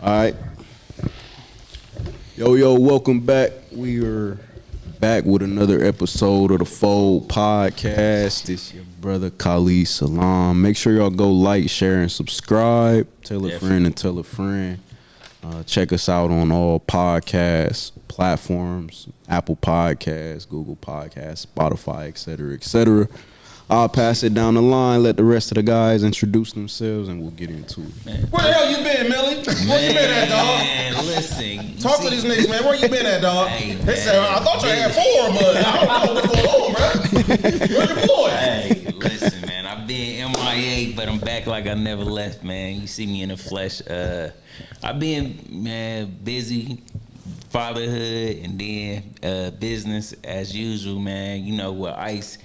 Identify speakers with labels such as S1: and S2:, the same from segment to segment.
S1: All right. Yo, welcome back. We are back with another episode of the Fold Podcast. This your brother Khalid Salam. Make sure y'all go like, share, and subscribe. Tell a friend and tell a friend. Check us out on all podcast platforms, Apple Podcasts, Google Podcasts, Spotify, etc., etc. I'll pass it down the line, let the rest of the guys introduce themselves, and we'll get into it.
S2: Man. Where the hell you been, Millie? Where you been at, dog?
S3: Man, listen.
S2: Talk to these niggas, man. Where you been at, dog?
S3: Hey,
S2: they said, I thought you had four, but I don't know what's going on, bro. Where's your boy?
S3: Hey, listen, man. I've been MIA, but I'm back like I never left, man. You see me in the flesh. I've been, man, busy. Fatherhood and then business as usual, man. You know, with ICE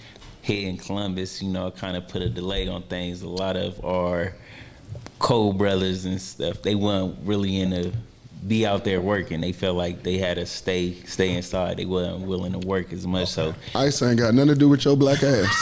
S3: here in Columbus, you know, kind of put a delay on things. A lot of our co-brothers and stuff, they weren't really in the be out there working. They felt like they had to stay inside. They wasn't willing to work as much. So
S4: ICE ain't got nothing to do with your black ass.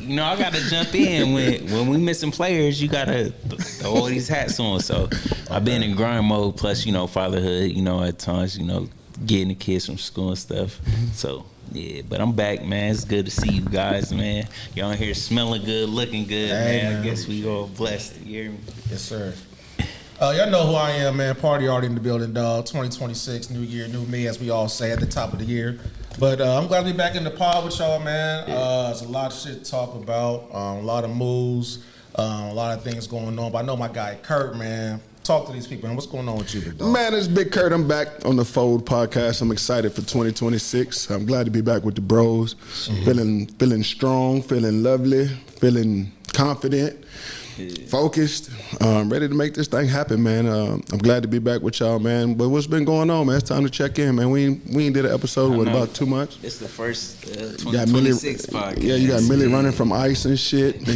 S3: You know, I got to jump in when we missing players. You got to throw all these hats on. So I've been in grind mode. Plus, you know, fatherhood. You know, at times, you know, getting the kids from school and stuff. So. Yeah, but I'm back, man. It's good to see you guys, man. Y'all here smelling good, looking good, man. I guess we all blessed. You hear me?
S2: Yes, sir. Y'all know who I am, man. Party already in the building, dog. 2026, new year, new me, as we all say at the top of the year. But I'm glad to be back in the pod with y'all, man. There's a lot of shit to talk about, a lot of moves, a lot of things going on. But I know my guy Kurt, man. Talk to these people, man. What's going on with you, big dog?
S4: Man, it's Big Kurt. I'm back on the Fold Podcast. I'm excited for 2026. I'm glad to be back with the bros. Feeling strong, feeling lovely, feeling confident, focused, ready to make this thing happen, man. I'm glad to be back with y'all, man. But what's been going on, man? It's time to check in, man. We ain't did an episode in about 2 months.
S3: It's the first 2026 podcast.
S4: Yeah, you got Millie running from ICE and shit. And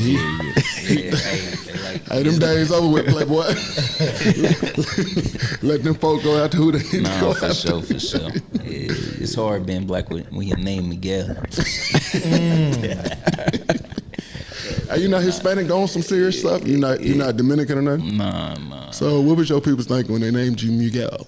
S4: hey, them days over with, Playboy. Let them folk go after who they need to go
S3: for
S4: after.
S3: For sure. It's hard being black when your name Miguel.
S4: Hey, you not Hispanic on some serious stuff? You not Dominican or nothing?
S3: Nah.
S4: So what was your people thinking when they named you Miguel?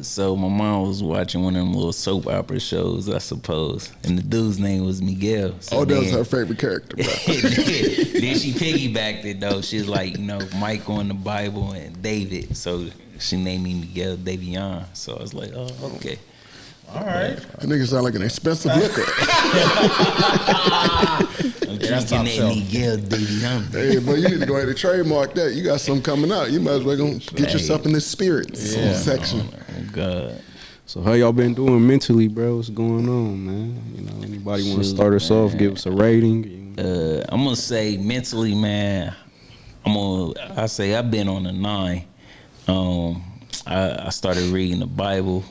S3: So my mom was watching one of them little soap opera shows, I suppose, and the dude's name was Miguel. So
S4: that was her favorite character, bro.
S3: Then she piggybacked it though. She's like, you know, Michael in the Bible and David. So she named me Miguel Davion. So I was like, oh, okay.
S2: All right.
S4: That nigga sound like an expensive liquor.
S3: I'm drinking that Miguel Davion.
S4: Hey, but you need to go ahead and trademark that. You got something coming out. You might as well go get yourself in the spirits section.
S3: Oh, God.
S1: So how y'all been doing mentally, bro? What's going on, man? You know, anybody want to start us off? Give us a rating.
S3: I'm gonna say mentally, man. I say I've been on a 9. I started reading the Bible,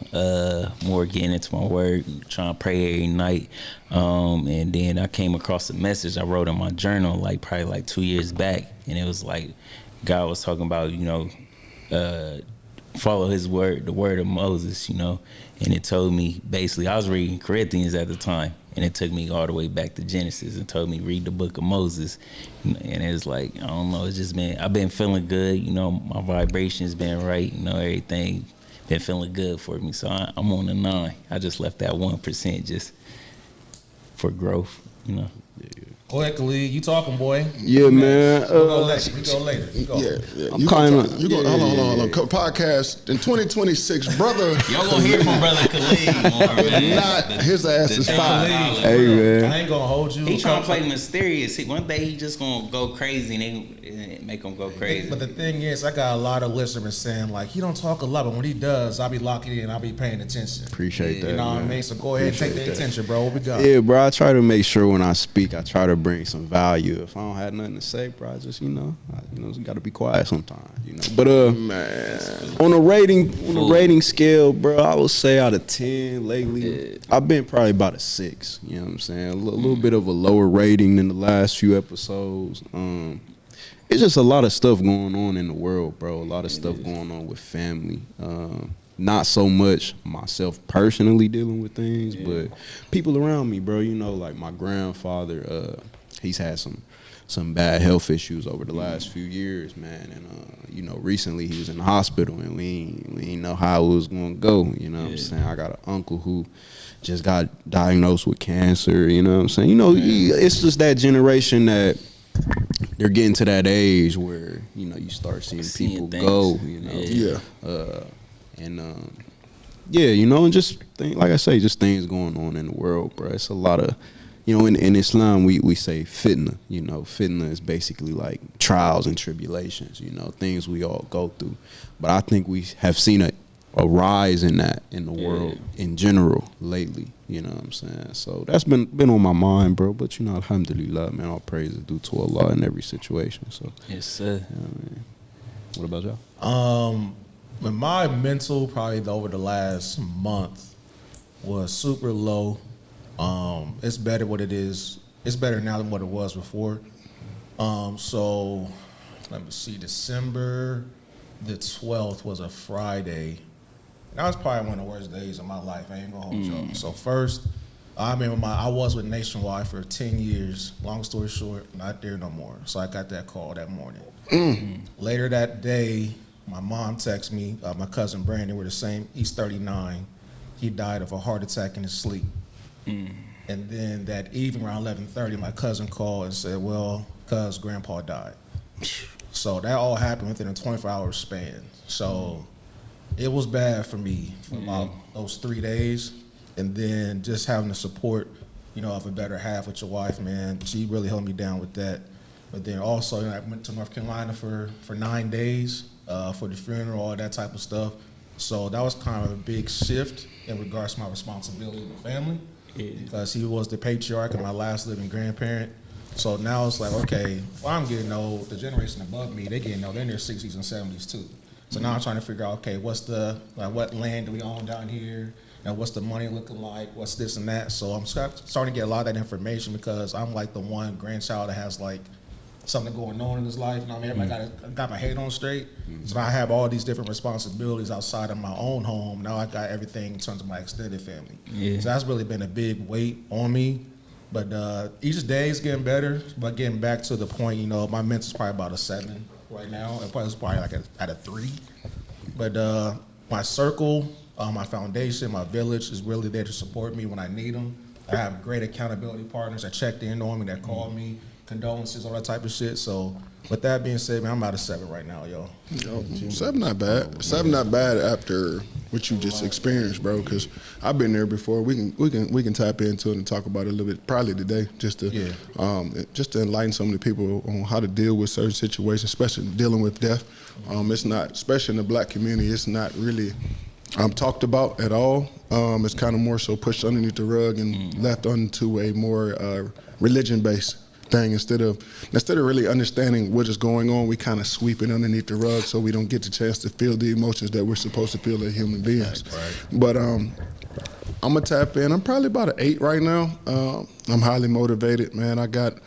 S3: more getting into my word, trying to pray every night. And then I came across a message I wrote in my journal, probably 2 years back. And it was like, God was talking about, you know, follow his word, the word of Moses, you know. And it told me, basically, I was reading Corinthians at the time. And it took me all the way back to Genesis and told me read the book of Moses. And it was like, I don't know, it's just I've been feeling good. You know, my vibration's been right. You know, everything been feeling good for me. So I'm on a 9. I just left that 1% just for growth, you know.
S2: Go ahead, Khalid. You talking, boy.
S1: Yeah, man.
S2: We go later. We go.
S4: Yeah.
S1: I'm kind of.
S4: Hold on. Podcast in 2026, brother.
S3: Y'all gonna hear from Brother Khalid more, man.
S4: Not his ass is 5.
S1: Hey, man.
S2: I ain't gonna hold you.
S3: He trying to play mysterious. One day he just gonna go crazy and they make him go crazy.
S2: But the thing is, I got a lot of listeners saying like he don't talk a lot, but when he does, I'll be locking in. I'll be paying attention.
S1: Appreciate that.
S2: You know what I mean? So go ahead and take the attention, bro. What we got?
S1: Yeah, bro. I try to make sure when I speak, I try to bring some value. If I don't have nothing to say, bro, I just got to be quiet sometimes. You know. But
S4: Man.
S1: on a rating scale, bro, I would say out of 10 lately, I've been probably about a 6. You know what I'm saying? A little bit of a lower rating than the last few episodes. It's just a lot of stuff going on in the world, bro. A lot of stuff going on with family. Not so much myself personally dealing with things, but people around me, bro. You know, like my grandfather, he's had some some bad health issues over the last few years, man. And you know, recently he was in the hospital, and we ain't know how it was gonna go. You know what I'm saying? I got an uncle who just got diagnosed with cancer. You know what I'm saying? You know, it's just that generation that they're getting to that age where, you know, you start seeing people
S3: things.
S1: go. You know,
S4: Yeah.
S1: you know, and just like I say, just things going on in the world, bro. It's a lot of, you know, in Islam we say fitna. You know, fitna is basically like trials and tribulations. You know, things we all go through. But I think we have seen a rise in that in the world in general lately. You know what I'm saying? So that's been on my mind, bro. But you know, alhamdulillah, man, all praise is due to Allah in every situation. So
S3: Yes, sir.
S1: you know what I mean? What about y'all?
S2: But my mental probably over the last month was super low. It's better what it is. It's better now than what it was before. So let me see. December the 12th was a Friday. That was probably one of the worst days of my life. I ain't gonna hold y'all. So first, I remember I was with Nationwide for 10 years. Long story short, not there no more. So I got that call that morning. Later that day, my mom texted me, my cousin Brandon, we're the same, he's 39. He died of a heart attack in his sleep. And then that evening around 11:30, my cousin called and said, well, cuz grandpa died. So that all happened within a 24-hour span. So it was bad for me for about those 3 days. And then just having the support, you know, of a better half with your wife, man, she really held me down with that. But then also, you know, I went to North Carolina for 9 days for the funeral, all that type of stuff. So that was kind of a big shift in regards to my responsibility with the family, because he was the patriarch and my last living grandparent. So now it's like, okay, well, I'm getting old. The generation above me, they getting old. They're in their 60s and 70s too. So now I'm trying to figure out, okay, what's the what land do we own down here? And what's the money looking like? What's this and that? So I'm starting to get a lot of that information because I'm like the one grandchild that has like something going on in his life. And I mean, everybody got my head on straight. So now I have all these different responsibilities outside of my own home. Now I got everything in terms of my extended family. So that's really been a big weight on me. But each day is getting better. But getting back to the point, you know, my mental's probably about a 7 right now. It's probably like at a 3. But my circle, my foundation, my village is really there to support me when I need them. I have great accountability partners that checked in on me, that called me, condolences, all that type of shit. So with that being said, man, I'm about a 7 right now, yo.
S4: 7 not bad. 7 not bad after what you just experienced, bro. Because I've been there before. We can tap into it and talk about it a little bit probably today, just to enlighten some of the people on how to deal with certain situations, especially dealing with death. It's not, especially in the black community, it's not really talked about at all. It's kind of more so pushed underneath the rug and left onto a more religion-based thing. Instead of really understanding what is going on, we kind of sweep it underneath the rug so we don't get the chance to feel the emotions that we're supposed to feel as human beings. Right. But I'm gonna tap in. I'm probably about an 8 right now. I'm highly motivated, man. I got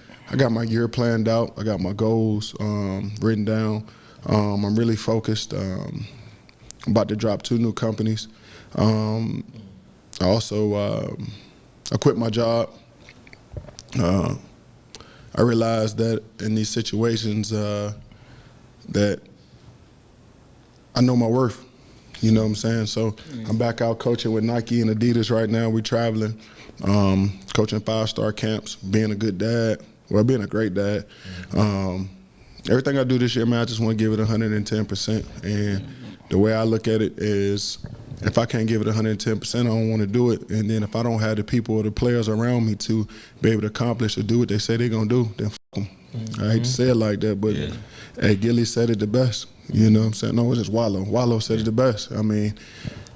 S4: my year planned out. I got my goals written down. I'm really focused. I'm about to drop 2 new companies. I also I quit my job. I realized that in these situations that I know my worth. You know what I'm saying? So I'm back out coaching with Nike and Adidas right now. We're traveling, coaching 5-star camps, being a good dad, well, being a great dad. Everything I do this year, man, I just want to give it 110%. And the way I look at it is, if I can't give it 110%, I don't want to do it. And then if I don't have the people or the players around me to be able to accomplish or do what they say they're going to do, then f*** them. I hate to say it like that, but hey, Gilly said it the best. You know what I'm saying? No, it's just Wallow. Wallow said it the best. I mean,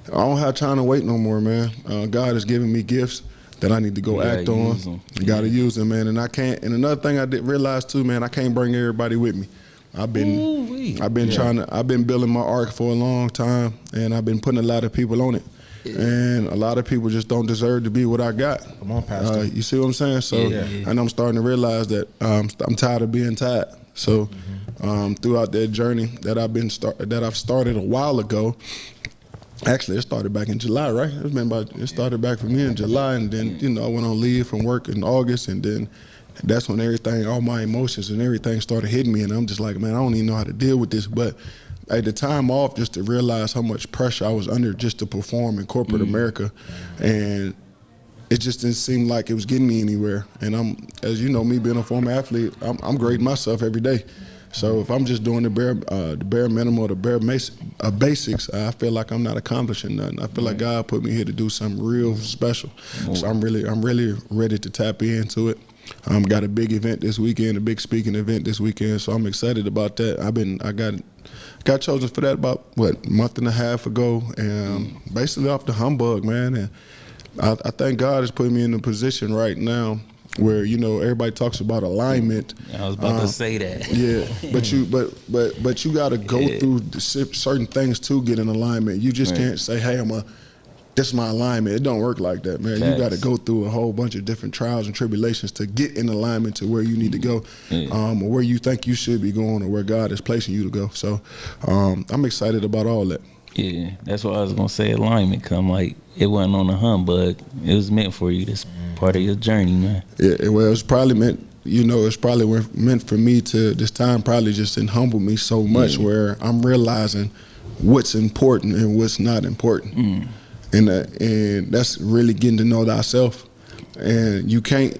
S4: I don't have time to wait no more, man. God has given me gifts that I need to go act on. You got to use them, man. And I can't. And another thing I did realize too, man, I can't bring everybody with me. I've been building my arc for a long time, and I've been putting a lot of people on it. And a lot of people just don't deserve to be what I got.
S2: Come on, Pastor.
S4: You see what I'm saying? So, and I'm starting to realize that I'm tired of being tired. So, throughout that journey that I've started a while ago, actually it started back in July, right? It started back for me in July, and then I went on leave from work in August, and then that's when all my emotions and everything started hitting me, and I'm just like, man, I don't even know how to deal with this. But at the time off, just to realize how much pressure I was under just to perform in corporate America, and it just didn't seem like it was getting me anywhere. And I'm, as you know, me being a former athlete, I'm grading myself every day. So if I'm just doing the bare minimum or the bare basics, I feel like I'm not accomplishing nothing. I feel like God put me here to do something real special. So I'm really ready to tap into it. Got a big event this weekend, a big speaking event this weekend, so I'm excited about that. I got chosen for that about a month and a half ago, and basically off the humbug, man. And I thank God is putting me in a position right now where, you know, everybody talks about alignment.
S3: I was about to say that.
S4: Yeah, but you got to go through certain things to get in alignment. You just can't say, hey, this is my alignment. It don't work like that, man. You got to go through a whole bunch of different trials and tribulations to get in alignment to where you need to go, or where you think you should be going, or where God is placing you to go. So I'm excited about all that.
S3: Yeah, that's what I was gonna say. Alignment, come like it wasn't on a humbug. It was meant for you. This part of your journey, man.
S4: Yeah, well, it's probably meant. You know, it's probably meant for me to this time. Probably just didn't humble me so much where I'm realizing what's important and what's not important. And that's really getting to know thyself. And you can't.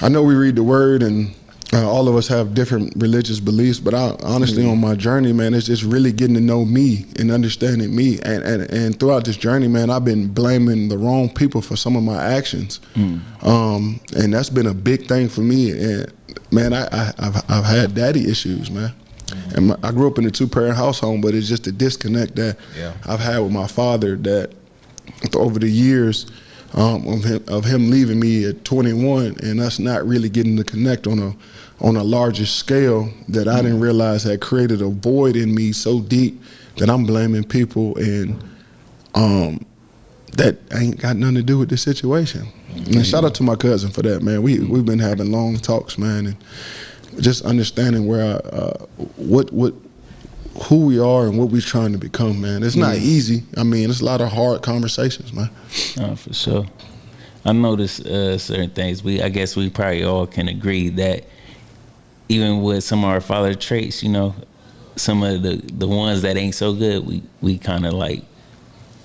S4: I know we read the word, and all of us have different religious beliefs, but honestly, on my journey, man, it's just really getting to know me and understanding me. And throughout this journey, man, I've been blaming the wrong people for some of my actions, and that's been a big thing for me. And man, I've had daddy issues, man. And I grew up in a 2-parent household, but it's just a disconnect that I've had with my father that over the years of him leaving me at 21 and us not really getting to connect on a larger scale, that I didn't realize had created a void in me so deep that I'm blaming people, and that ain't got nothing to do with the situation. And shout out to my cousin for that, man. We've been having long talks, man, and just understanding where who we are and what we're trying to become, man. It's not easy. I mean, it's a lot of hard conversations, man.
S3: For sure. I noticed certain things. I guess we probably all can agree that even with some of our father traits, you know, some of the ones that ain't so good, we kind of like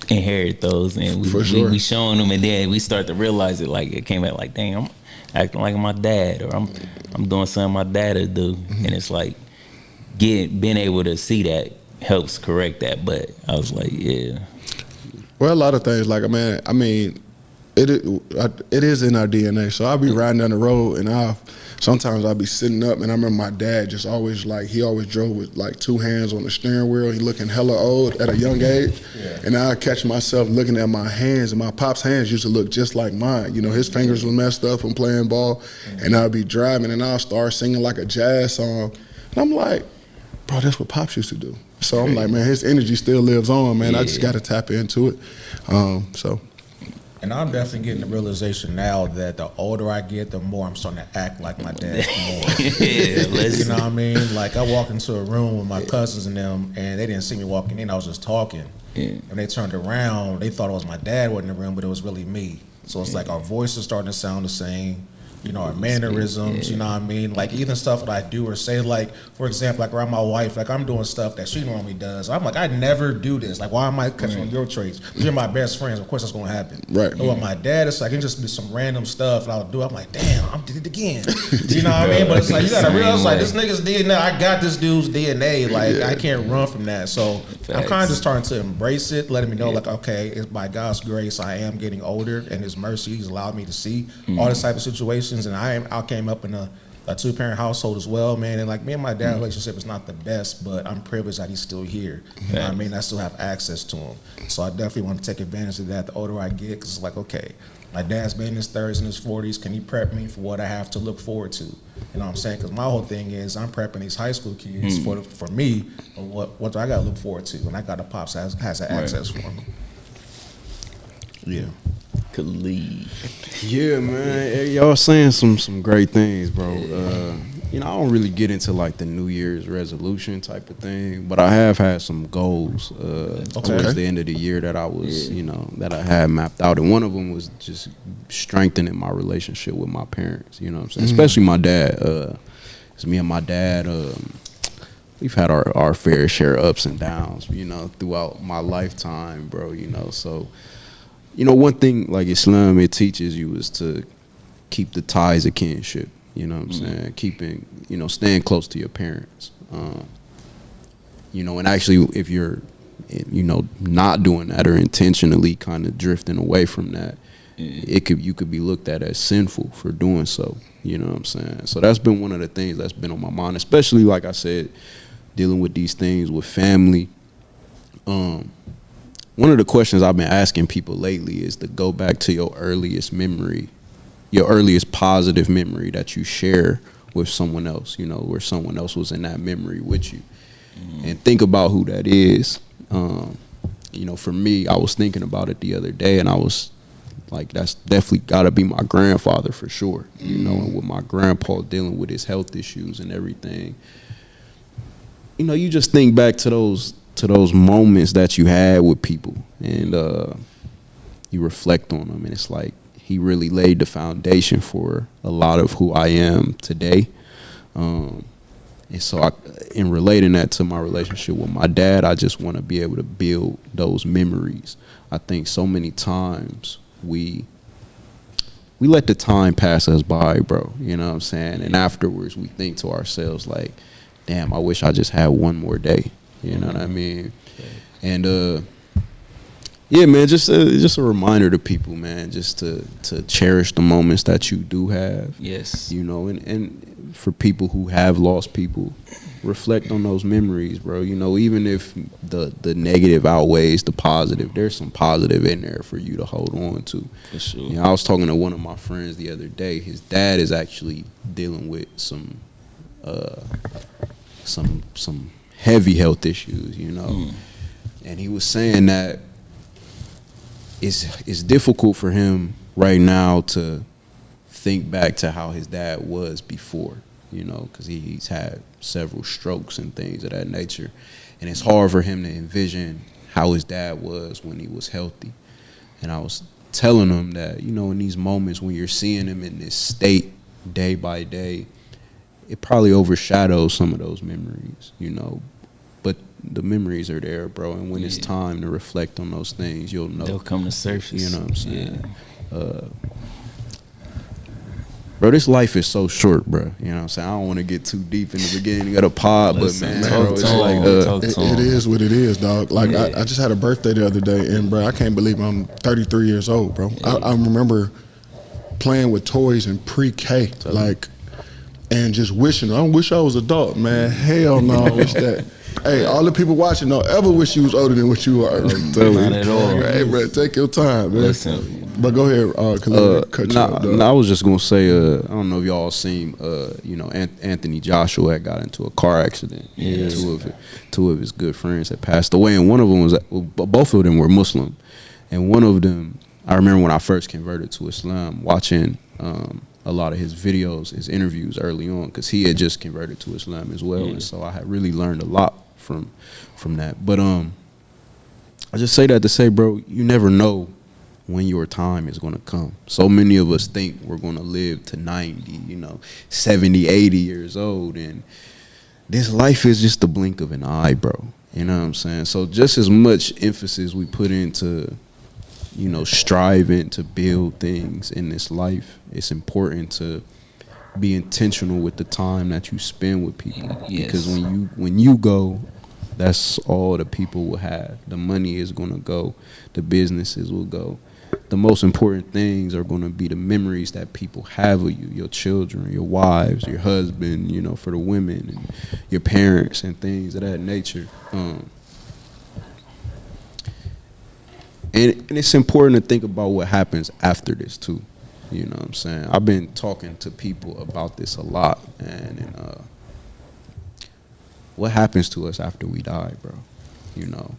S3: inherit those, and we showing them, and then we start to realize it. Like it came out like, dang, I'm acting like my dad, or I'm doing something my dad would do, and it's like being able to see that helps correct that. But I was like, yeah.
S4: Well, a lot of things, like, man, I mean, it is in our DNA. So I'll be riding down the road, and sometimes I'll be sitting up, and I remember my dad just always, like, he always drove with, like, 2 hands on the steering wheel. He looking hella old at a young age. And I'll catch myself looking at my hands, and my pop's hands used to look just like mine. You know, his fingers were messed up from playing ball, and I'll be driving, and I'll start singing like a jazz song. And I'm like, bro, that's what Pops used to do. So I'm like, man, his energy still lives on, man. I just got to tap into it.
S2: And I'm definitely getting the realization now that the older I get, the more I'm starting to act like my dad more. You know what I mean? Like, I walk into a room with my cousins and them, and they didn't see me walking in. I was just talking. When they turned around, they thought it was my dad in the room, but it was really me. So it's like our voices starting to sound the same. You know, our mannerisms, you know what I mean? Like, even stuff that I do or say, like, for example, like around my wife, like, I'm doing stuff that she normally does. I'm like, I never do this. Like, why am I catching on your traits? Because you're my best friends. Of course that's going to happen.
S4: Right.
S2: But with my dad, it's like, it can just be some random stuff that I'll do. I'm like, damn, I did it again. You know what I mean? But it's like, you got to realize, like, this nigga's DNA, I got this dude's DNA. Like, I can't run from that. So I'm kind of just starting to embrace it, letting me know, like, okay, it's by God's grace, I am getting older, and His mercy, He's allowed me to see all this type of situations. And I came up in a 2-parent household as well, man. And like, me and my dad's relationship is not the best, but I'm privileged that he's still here. You know what I mean? I still have access to him. So I definitely want to take advantage of that the older I get, because it's like, okay, my dad's been in his 30s and his 40s. Can he prep me for what I have to look forward to? You know what I'm saying? Because my whole thing is I'm prepping these high school kids for me, what do I got to look forward to? And I got a pops has that access for me.
S1: Yeah.
S3: Khalid.
S1: Yeah, man. Y'all saying some great things, bro. you know, I don't really get into like the New Year's resolution type of thing, but I have had some goals towards the end of the year that I was, you know, that I had mapped out, and one of them was just strengthening my relationship with my parents. You know what I'm saying? Especially my dad. It's me and my dad. We've had our fair share of ups and downs, you know, throughout my lifetime, bro. You know, so you know, one thing like Islam, it teaches you is to keep the ties of kinship. You know what I'm saying? Keeping, you know, staying close to your parents. You know, and actually, if you're, you know, not doing that or intentionally kind of drifting away from that, you could be looked at as sinful for doing so. You know what I'm saying? So that's been one of the things that's been on my mind, especially like I said, dealing with these things with family. One of the questions I've been asking people lately is to go back to your earliest memory, your earliest positive memory that you share with someone else, you know, where someone else was in that memory with you. And think about who that is. You know, for me, I was thinking about it the other day, and I was like, that's definitely got to be my grandfather for sure. You know, and with my grandpa dealing with his health issues and everything. You know, you just think back to those moments that you had with people, and you reflect on them, and it's like, he really laid the foundation for a lot of who I am today. And so in relating that to my relationship with my dad, I just want to be able to build those memories. I think so many times we let the time pass us by, bro. You know what I'm saying? And afterwards we think to ourselves like, damn, I wish I just had one more day. You know what I mean? And yeah, man, just a reminder to people, man, just to cherish the moments that you do have.
S3: Yes.
S1: You know, and for people who have lost people, reflect on those memories, bro. You know, even if the negative outweighs the positive, there's some positive in there for you to hold on to.
S3: For sure.
S1: You know, I was talking to one of my friends the other day. His dad is actually dealing with some heavy health issues, you know. And he was saying that it's difficult for him right now to think back to how his dad was before, you know, because he's had several strokes and things of that nature. And it's hard for him to envision how his dad was when he was healthy. And I was telling him that, you know, in these moments when you're seeing him in this state day by day, it probably overshadows some of those memories, you know. But the memories are there, bro. And when it's time to reflect on those things, you'll know.
S3: They'll come to surface.
S1: You know what I'm saying? Bro, this life is so short, bro. You know what I'm saying? I don't want to get too deep in the beginning of the pod, but man, bro, it's like
S4: it is what it is, dog. Like I just had a birthday the other day, and bro, I can't believe I'm 33 years old, bro. I remember playing with toys in pre-K, like, and just wishing. I don't wish I was adult, man. Hell no, I wish that. Hey, all the people watching don't ever wish you was older than what you are.
S3: Not at all.
S4: Hey, bro, take your time, man.
S3: Listen.
S4: But go ahead, cut you off, dog.
S1: I was just gonna say, I don't know if y'all seen, you know, Anthony Joshua had got into a car accident.
S3: Yes.
S1: Two of his good friends had passed away, and one of them was, both of them were Muslim, and one of them, I remember when I first converted to Islam, watching a lot of his videos, his interviews early on, because he had just converted to Islam as well, and so I had really learned a lot from that. But I just say that to say, bro, you never know when your time is going to come. So many of us think we're going to live to 90, you know, 70, 80 years old, and this life is just the blink of an eye, bro. You know what I'm saying? So just as much emphasis we put into, you know, striving to build things in this life, it's important to be intentional with the time that you spend with people.
S3: Yes.
S1: Because when you go, that's all the people will have. The money is going to go. The businesses will go. The most important things are going to be the memories that people have of you, your children, your wives, your husband, you know, for the women, and your parents and things of that nature. And it's important to think about what happens after this too. You know what I'm saying? I've been talking to people about this a lot, and what happens to us after we die, bro? You know,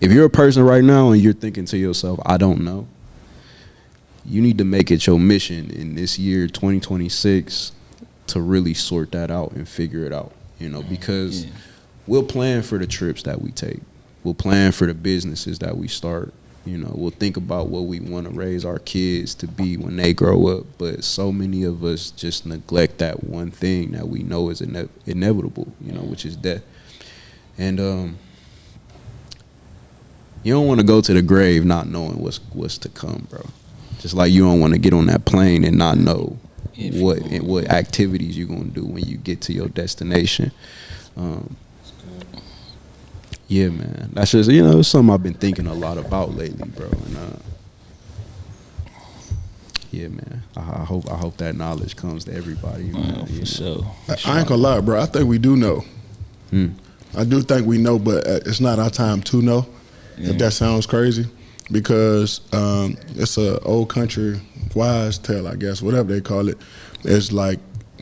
S1: if you're a person right now and you're thinking to yourself, I don't know, you need to make it your mission in this year 2026 to really sort that out and figure it out, you know, because we'll plan for the trips that we take. We'll plan for the businesses that we start. You know, we'll think about what we want to raise our kids to be when they grow up. But so many of us just neglect that one thing that we know is inevitable, you know, which is death. And you don't want to go to the grave not knowing what's to come, bro. Just like you don't want to get on that plane and not know what activities you're going to do when you get to your destination. Yeah, man. That's just, you know, it's something I've been thinking a lot about lately, bro. And yeah, man. I hope that knowledge comes to everybody, man.
S3: For sure.
S4: I ain't gonna lie, bro. I think we do know. I do think we know, but it's not our time to know. If that sounds crazy, because it's a old country wise tale, I guess, whatever they call it. It's like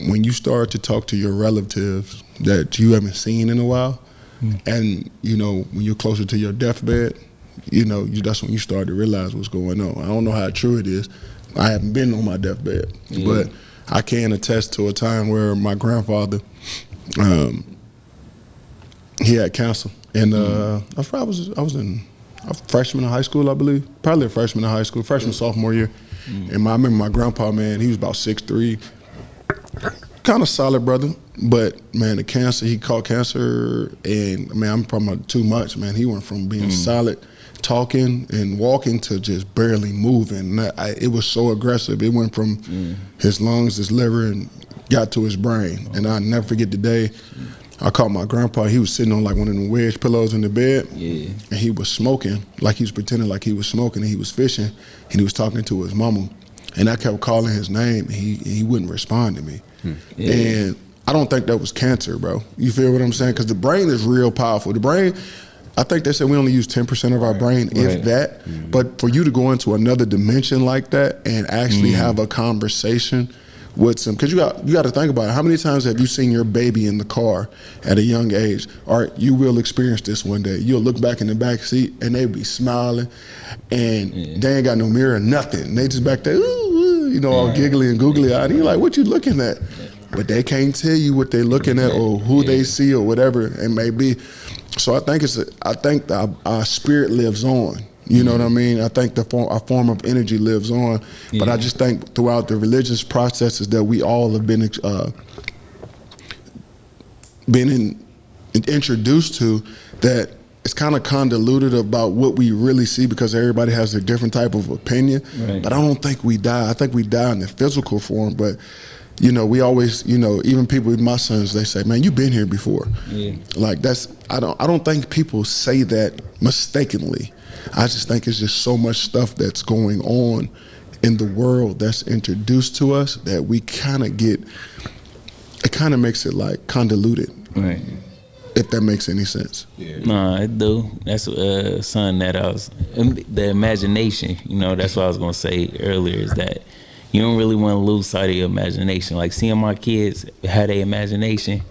S4: when you start to talk to your relatives that you haven't seen in a while, and you know when you're closer to your deathbed, you know that's when you start to realize what's going on. I don't know how true it is. I haven't been on my deathbed, but I can attest to a time where my grandfather, he had cancer, and I was a freshman in high school, I believe, probably a freshman in high school, sophomore year, and I remember my grandpa, man, he was about 6'3", kind of solid brother, but man, he caught cancer, and man, I'm talking about too much, man. He went from being solid, talking and walking to just barely moving. It was so aggressive. It went from his lungs, his liver, and got to his brain. And I'll never forget the day I called my grandpa. He was sitting on like one of them wedge pillows in the bed, and he was smoking, like he was pretending like he was smoking, and he was fishing, and he was talking to his mama. And I kept calling his name, and he wouldn't respond to me. And I don't think that was cancer, bro. You feel what I'm saying? Because the brain is real powerful. The brain, I think they said we only use 10% of our brain, if that. But for you to go into another dimension like that and actually have a conversation with some, because you got to think about it. How many times have you seen your baby in the car at a young age? All right, you will experience this one day. You'll look back in the back seat and they be smiling, and they ain't got no mirror, nothing. They just back there, ooh, you know, all giggly and googly eyed. You're like, what you looking at? But they can't tell you what they're looking at or who they see or whatever it may be. So I think our spirit lives on. You know what I mean? I think our form of energy lives on. But I just think throughout the religious processes that we all have been introduced to, that it's kind of convoluted about what we really see because everybody has a different type of opinion. But I don't think we die. I think we die in the physical form. But you know, we always, you know, even people with my sons, they say, man, you've been here before. Like I don't think people say that mistakenly. I just think it's just so much stuff that's going on in the world that's introduced to us that we kind of get, it kind of makes it like convoluted. If that makes any sense.
S3: Nah, it do. That's something that the imagination, you know, that's what I was going to say earlier, is that you don't really want to lose sight of your imagination. Like seeing my kids have their imagination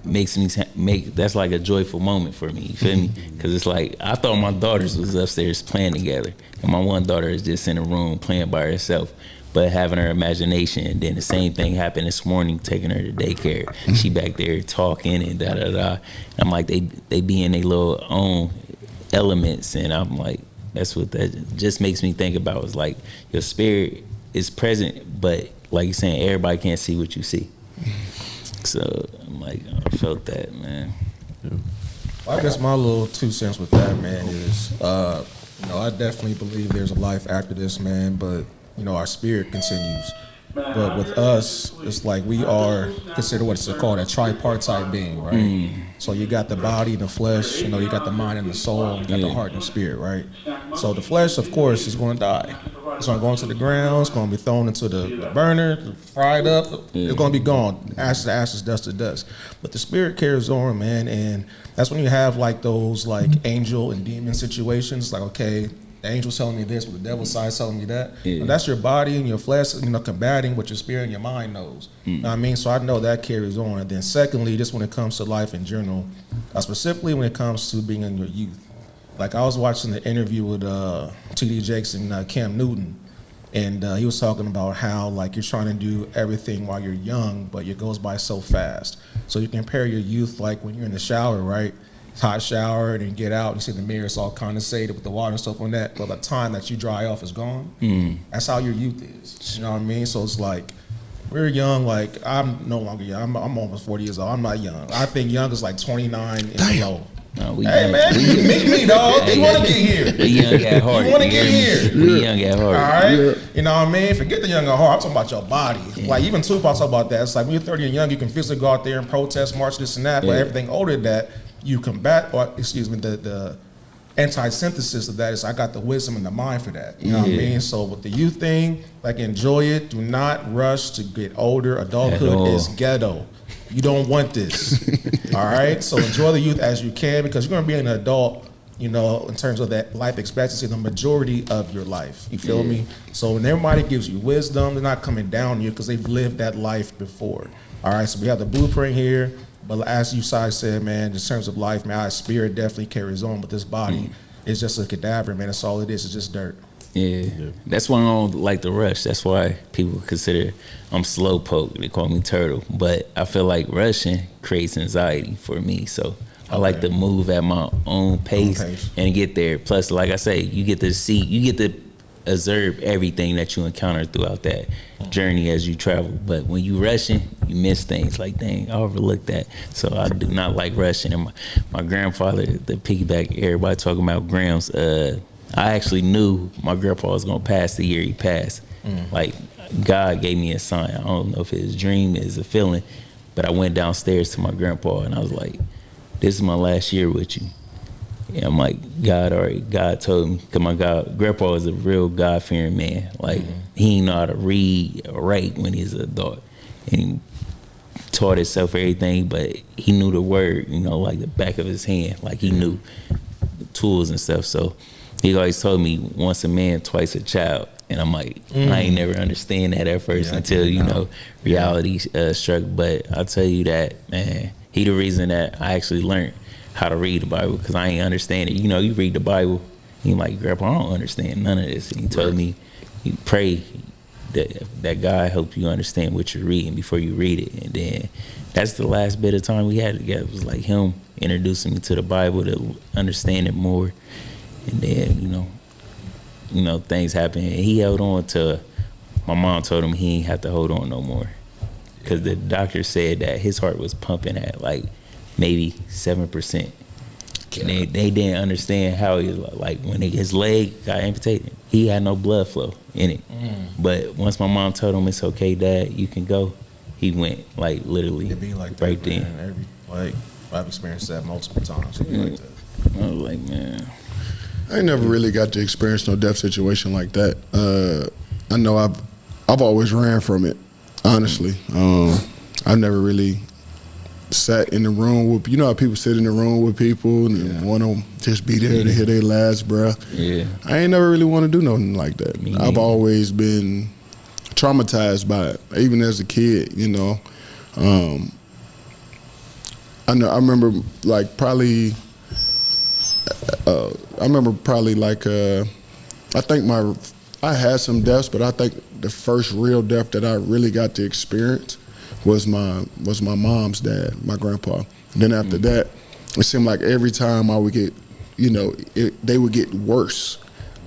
S3: makes me that's like a joyful moment for me. You feel me? Because it's like I thought my daughters was upstairs playing together, and my one daughter is just in a room playing by herself, but having her imagination. And then the same thing happened this morning, taking her to daycare. She back there talking and da da da. I'm like, they be in their little own elements, and I'm like, that's what that just makes me think about. Is like your spirit is present, but like you're saying, everybody can't see what you see. So I'm like, I felt that, man.
S2: Well, I guess my little 2 cents with that, man, is, you know, I definitely believe there's a life after this, man, but, you know, our spirit continues. But with us, it's like we are considered what's called a tripartite being, right? So you got the body, the flesh, you know, you got the mind and the soul, you got the heart and the spirit, right? So the flesh, of course, is going to die. It's going to go into the ground. It's going to be thrown into the burner, fried up. It's going to be gone. Ashes to ashes, dust to dust. But the spirit carries on, man, and that's when you have like those like angel and demon situations. Like, okay, the angel's telling me this, but the devil's side telling me that. But that's your body and your flesh, you know, combating what your spirit and your mind knows. You know what I mean? So I know that carries on. And then secondly, just when it comes to life in general, specifically when it comes to being in your youth. Like I was watching the interview with T.D. Jakes and Cam Newton, And he was talking about how like you're trying to do everything while you're young, but it goes by so fast. So you compare your youth like when you're in the shower, right? Hot shower, and then get out, you see the mirror, it's all condensated with the water and stuff on that. But by the time that you dry off is gone. That's how your youth is. You know what I mean? So it's like we're young. Like I'm no longer young. I'm almost 40 years old. I'm not young. I think young is like 29 and below.
S3: No, we
S2: Hey
S3: young.
S2: man, you meet me, dog. You want to get here?
S3: We young at heart.
S2: You want to
S3: hear
S2: get
S3: me?
S2: here?
S3: We young at heart.
S2: All right, you know what I mean. Forget the young at heart. I'm talking about your body. Like even Tupac talk about that. It's like when you're 30 and young, you can physically go out there and protest, march, this and that. But everything older than that, you combat, or excuse me, the anti-synthesis of that is I got the wisdom and the mind for that. You know what I mean? So with the youth thing, like enjoy it. Do not rush to get older. Adulthood is ghetto. You don't want this. All right? So enjoy the youth as you can because you're going to be an adult, you know, in terms of that life expectancy, the majority of your life. You feel me? So when everybody gives you wisdom, they're not coming down on you because they've lived that life before. All right? So we have the blueprint here. But as you said, man, in terms of life, man, our spirit definitely carries on, but this body is just a cadaver, man. That's all it is. It's just dirt.
S3: Yeah. That's why I don't like to rush. That's why people consider I'm slow poke. They call me turtle. But I feel like rushing creates anxiety for me. So I like to move at my own pace and get there. Plus, like I say, you get to see, you get to observe everything that you encounter throughout that journey as you travel. But when you rushing, you miss things like, dang, I overlooked that. So I do not like rushing. And my grandfather, the piggyback, everybody talking about grams, I actually knew my grandpa was gonna pass the year he passed. Like God gave me a sign. I don't know if it's a dream, it's a feeling, but I went downstairs to my grandpa and I was like, this is my last year with you. And I'm like, God told me, because my grandpa was a real God-fearing man. Like, he didn't know how to read or write when he was an adult. And he taught himself everything, but he knew the word, you know, like the back of his hand. Like, he knew the tools and stuff. So he always told me, once a man, twice a child. And I'm like, I ain't never understand that at first until, you know, reality struck. But I'll tell you that, man, he the reason that I actually learned how to read the Bible, because I ain't understand it. You know, you read the Bible, you like, Grandpa, I don't understand none of this. And he told me, you pray that God help you understand what you're reading before you read it. And then that's the last bit of time we had together. It was like him introducing me to the Bible to understand it more. And then, you know, things happened. And he held on to, my mom told him he ain't have to hold on no more. Because the doctor said that his heart was pumping at like maybe 7%. And they didn't understand how he, like when his leg got amputated, he had no blood flow in it. But once my mom told him it's okay, Dad, you can go, he went like literally
S2: It be like that,
S3: right
S2: man.
S3: then.
S2: Like I've experienced that multiple times. It be like that.
S3: I was like, man.
S4: I ain't never really got to experience no death situation like that. I know I've always ran from it, honestly. I've never really sat in the room with, you know how people sit in the room with people and want to just be there to hear their last breath. Yeah. I ain't never really want to do nothing like that. I've always been traumatized by it, even as a kid, you know. I remember probably I think I had some deaths, but I think the first real death that I really got to experience was my mom's dad, my grandpa. And then after that, it seemed like every time I would get, you know, they would get worse,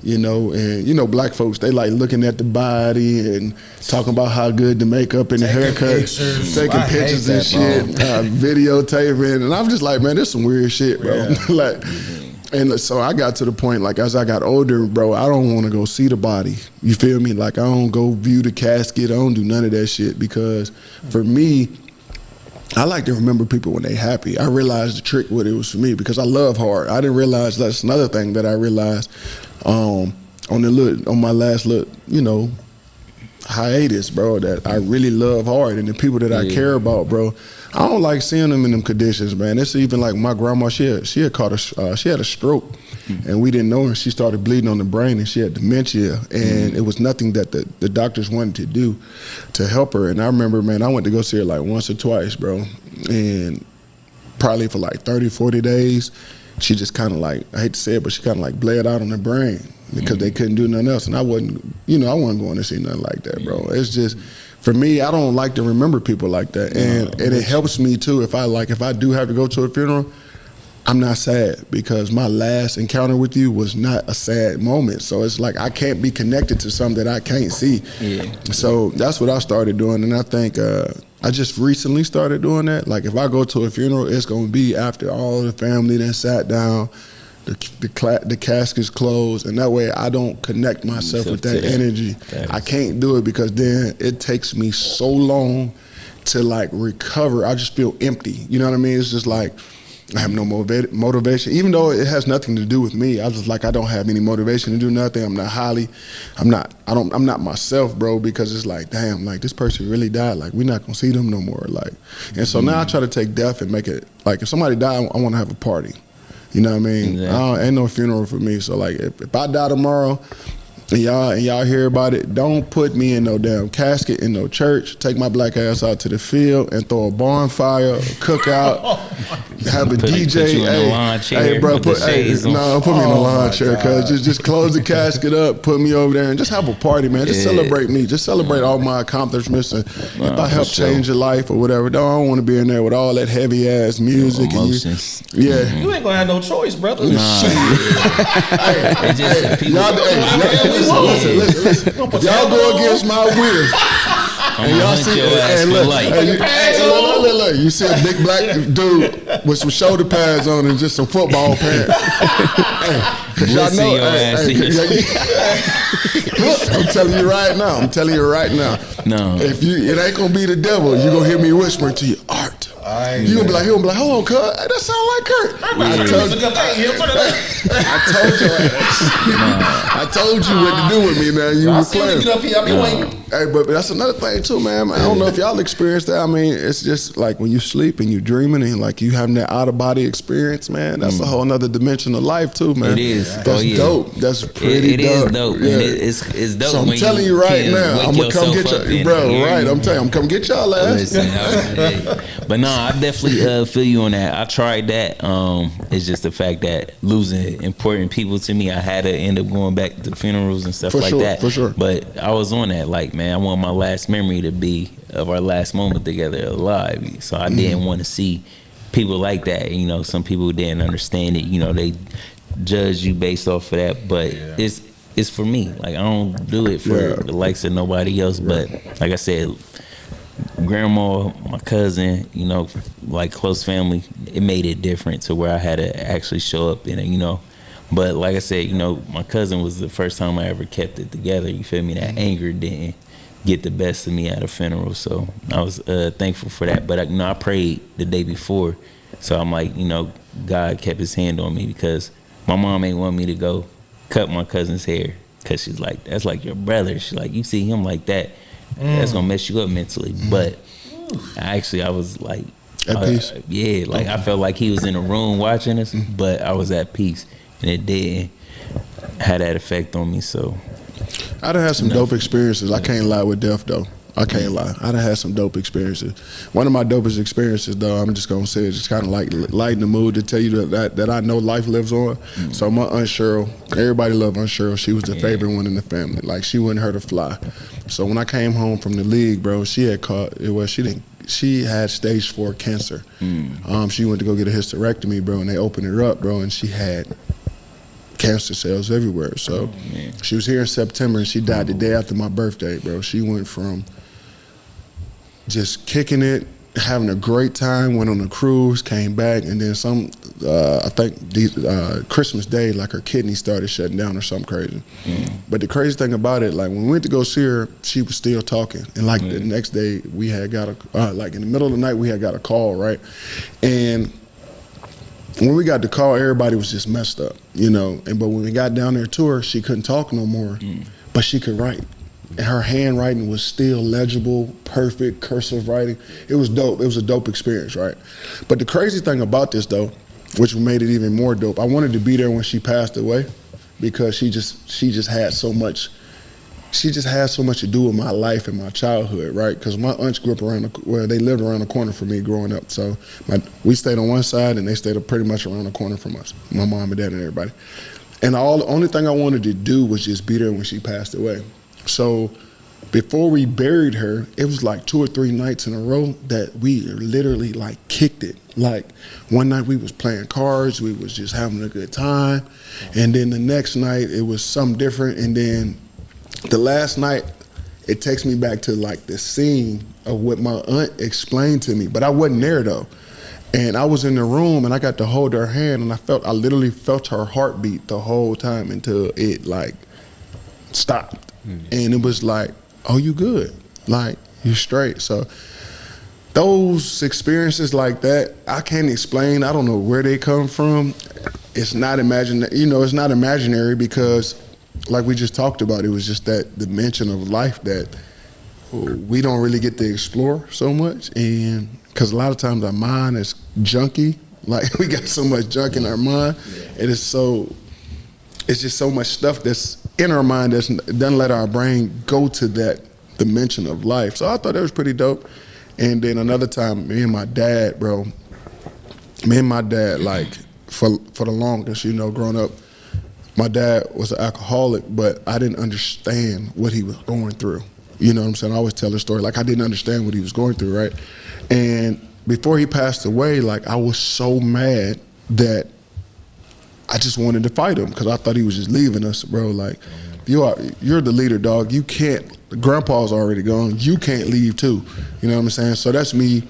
S4: you know. And, you know, black folks, they like looking at the body and talking about how good the makeup and the haircut, taking pictures and shit, videotaping. And I'm just like, man, this is some weird shit, bro. Yeah. And so I got to the point, like, as I got older, bro, I don't want to go see the body. You feel me? Like, I don't go view the casket. I don't do none of that shit because for me, I like to remember people when they happy. I realized the trick what it was for me because I love hard. I didn't realize that's another thing that I realized on my last little, you know, hiatus, bro, that I really love hard and the people that I care about, bro. I don't like seeing them in them conditions, man. It's even like my grandma, she had a stroke, and we didn't know her. She started bleeding on the brain, and she had dementia, and it was nothing that the doctors wanted to do to help her. And I remember, man, I went to go see her like once or twice, bro, and probably for like 30, 40 days, she just kind of like, I hate to say it, but she kind of like bled out on the brain. because they couldn't do nothing else, and I wasn't going to see nothing like that, bro. It's just, for me, I don't like to remember people like that, and it helps me too if I do have to go to a funeral. I'm not sad because my last encounter with you was not a sad moment. So it's like I can't be connected to something that I can't see. Yeah. So that's what I started doing, and I think I just recently started doing that. Like if I go to a funeral, it's gonna be after all the family then sat down, the casket's closed, and that way I don't connect myself with that energy. I can't do it because then it takes me so long to like recover. I just feel empty. You know what I mean? It's just like I have no motivation, even though it has nothing to do with me. I just like I don't have any motivation to do nothing. I'm not myself, bro, because it's like, damn, like this person really died. Like we're not gonna see them no more. Like, and so now I try to take death and make it like if somebody died, I want to have a party. You know what I mean? Exactly. Ain't no funeral for me. So like if I die tomorrow, and y'all hear about it, don't put me in no damn casket in no church. Take my black ass out to the field and throw a bonfire, cookout, have a DJ.
S3: Put you in a lawn chair,
S4: hey, bro, put me in a lawn chair, cuz just close the casket up, put me over there, and just have a party, man. Just celebrate me. Just celebrate all my accomplishments. And if I help change your life or whatever, I don't want to be in there with all that heavy ass music.
S3: Emotions.
S2: You ain't gonna have no choice, brother.
S4: Listen. Y'all go against my will.
S3: And y'all see,
S4: look, you see a big black dude with some shoulder pads on and just some football pants. Cause y'all know, I'm telling you right now.
S3: No,
S4: if it ain't gonna be the devil, you gonna hear me whisper to you, Art. You gonna be like, hold on, cuz, that sound like Kurt. I told you what to do with me, man. You was playing. Hey, but that's another thing too, man. I don't know if y'all experienced that. I mean, it's just like when you sleep and you dreaming and like you having that out of body experience, man. That's a whole nother dimension of life too, man.
S3: It is.
S4: That's dope. That's pretty dope.
S3: It is dope.
S4: Yeah.
S3: And it's dope.
S4: So I'm telling you right now, I'm gonna come get you, bro. Right, I'm telling you, I'm come get y'all ass.
S3: But no, I definitely feel you on that. I tried that. It's just the fact that losing important people to me, I had to end up going back to funerals and stuff like that.
S4: For sure.
S3: But I was on that, like, man, I want my last memory to be of our last moment together alive. So I didn't want to see people like that. You know, some people didn't understand it. You know, they judge you based off of that. But it's for me. Like, I don't do it for the likes of nobody else. But like I said, grandma, my cousin, you know, like close family, it made it different to where I had to actually show up in it, you know. But like I said, you know, my cousin was the first time I ever kept it together. You feel me? That anger didn't get the best of me at a funeral, so I was thankful for that. But you know, I prayed the day before, so I'm like, you know, God kept His hand on me because my mom ain't want me to go cut my cousin's hair because she's like, that's like your brother. She's like, you see him like that, that's gonna mess you up mentally. But I was like,
S4: at peace.
S3: Yeah, like I felt like he was in a room watching us, but I was at peace, and it did have that effect on me. So
S4: I done had some dope experiences. I can't lie with death though. I can't lie. I done had some dope experiences. One of my dopest experiences though, I'm just gonna say, it's just kind of like lighten the mood to tell you that I know life lives on. So my Aunt Cheryl, everybody loved Aunt Cheryl. She was the favorite one in the family. Like she wouldn't hurt a fly. So when I came home from the league, bro, she had stage 4 cancer. She went to go get a hysterectomy, bro, and they opened her up, bro, and she had cancer cells everywhere. So she was here in September and she died the day after my birthday, bro. She went from just kicking it, having a great time, went on a cruise, came back, and then I think Christmas Day, like her kidney started shutting down or something crazy. But the crazy thing about it, like when we went to go see her, she was still talking. And like the next day, we had got like in the middle of the night, we had got a call, right? And when we got the call, everybody was just messed up, you know. But when we got down there to her, she couldn't talk no more, but she could write. And her handwriting was still legible, perfect, cursive writing. It was dope. It was a dope experience, right? But the crazy thing about this, though, which made it even more dope, I wanted to be there when she passed away because she just had so much. She just had so much to do with my life and my childhood, right? Because my aunts grew up they lived around the corner from me growing up. So we stayed on one side and they stayed pretty much around the corner from us, my mom and dad and everybody. And the only thing I wanted to do was just be there when she passed away. So before we buried her, it was like 2 or 3 nights in a row that we literally like kicked it. Like one night we was playing cards, we was just having a good time. And then the next night it was something different. And then the last night, it takes me back to like the scene of what my aunt explained to me, but I wasn't there though. And I was in the room and I got to hold her hand and I literally felt her heartbeat the whole time until it like stopped. And it was like, oh, you good? Like, you straight. So those experiences like that, I can't explain. I don't know where they come from. It's not it's not imaginary because like we just talked about, it was just that dimension of life that we don't really get to explore so much. And because a lot of times our mind is junky, like we got so much junk in our mind. It is it's just so much stuff that's in our mind that doesn't let our brain go to that dimension of life. So I thought that was pretty dope. And then another time, me and my dad, like for the longest, growing up, my dad was an alcoholic, but I didn't understand what he was going through. You know what I'm saying? I always tell the story, like I didn't understand what he was going through, right? And before he passed away, like I was so mad that I just wanted to fight him because I thought he was just leaving us, bro. Like, you're the leader, dog. You can't, grandpa's already gone. You can't leave too. You know what I'm saying? So that's me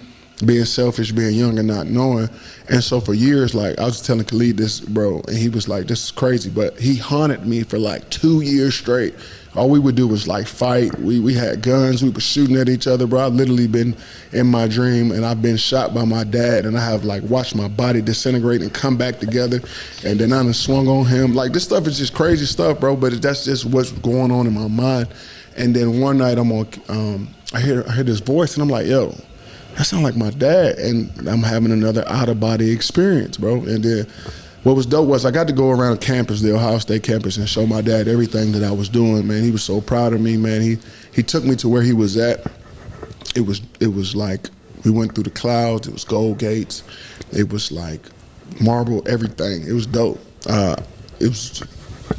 S4: being selfish, being young and not knowing. And so for years, like I was telling Khalid this, bro, and he was like, this is crazy. But he haunted me for like 2 years straight. All we would do was like fight. We had guns. We were shooting at each other, bro. I've literally been in my dream and I've been shot by my dad and I have like watched my body disintegrate and come back together. And then I done swung on him. Like this stuff is just crazy stuff, bro. But that's just what's going on in my mind. And then one night I hear this voice and I'm like, yo, that sounds like my dad. And I'm having another out of body experience, bro. And then what was dope was I got to go around campus, the Ohio State campus, and show my dad everything that I was doing, man. He was so proud of me, man. He took me to where he was at. It was like we went through the clouds. It was gold gates. It was like marble, everything. It was dope. It was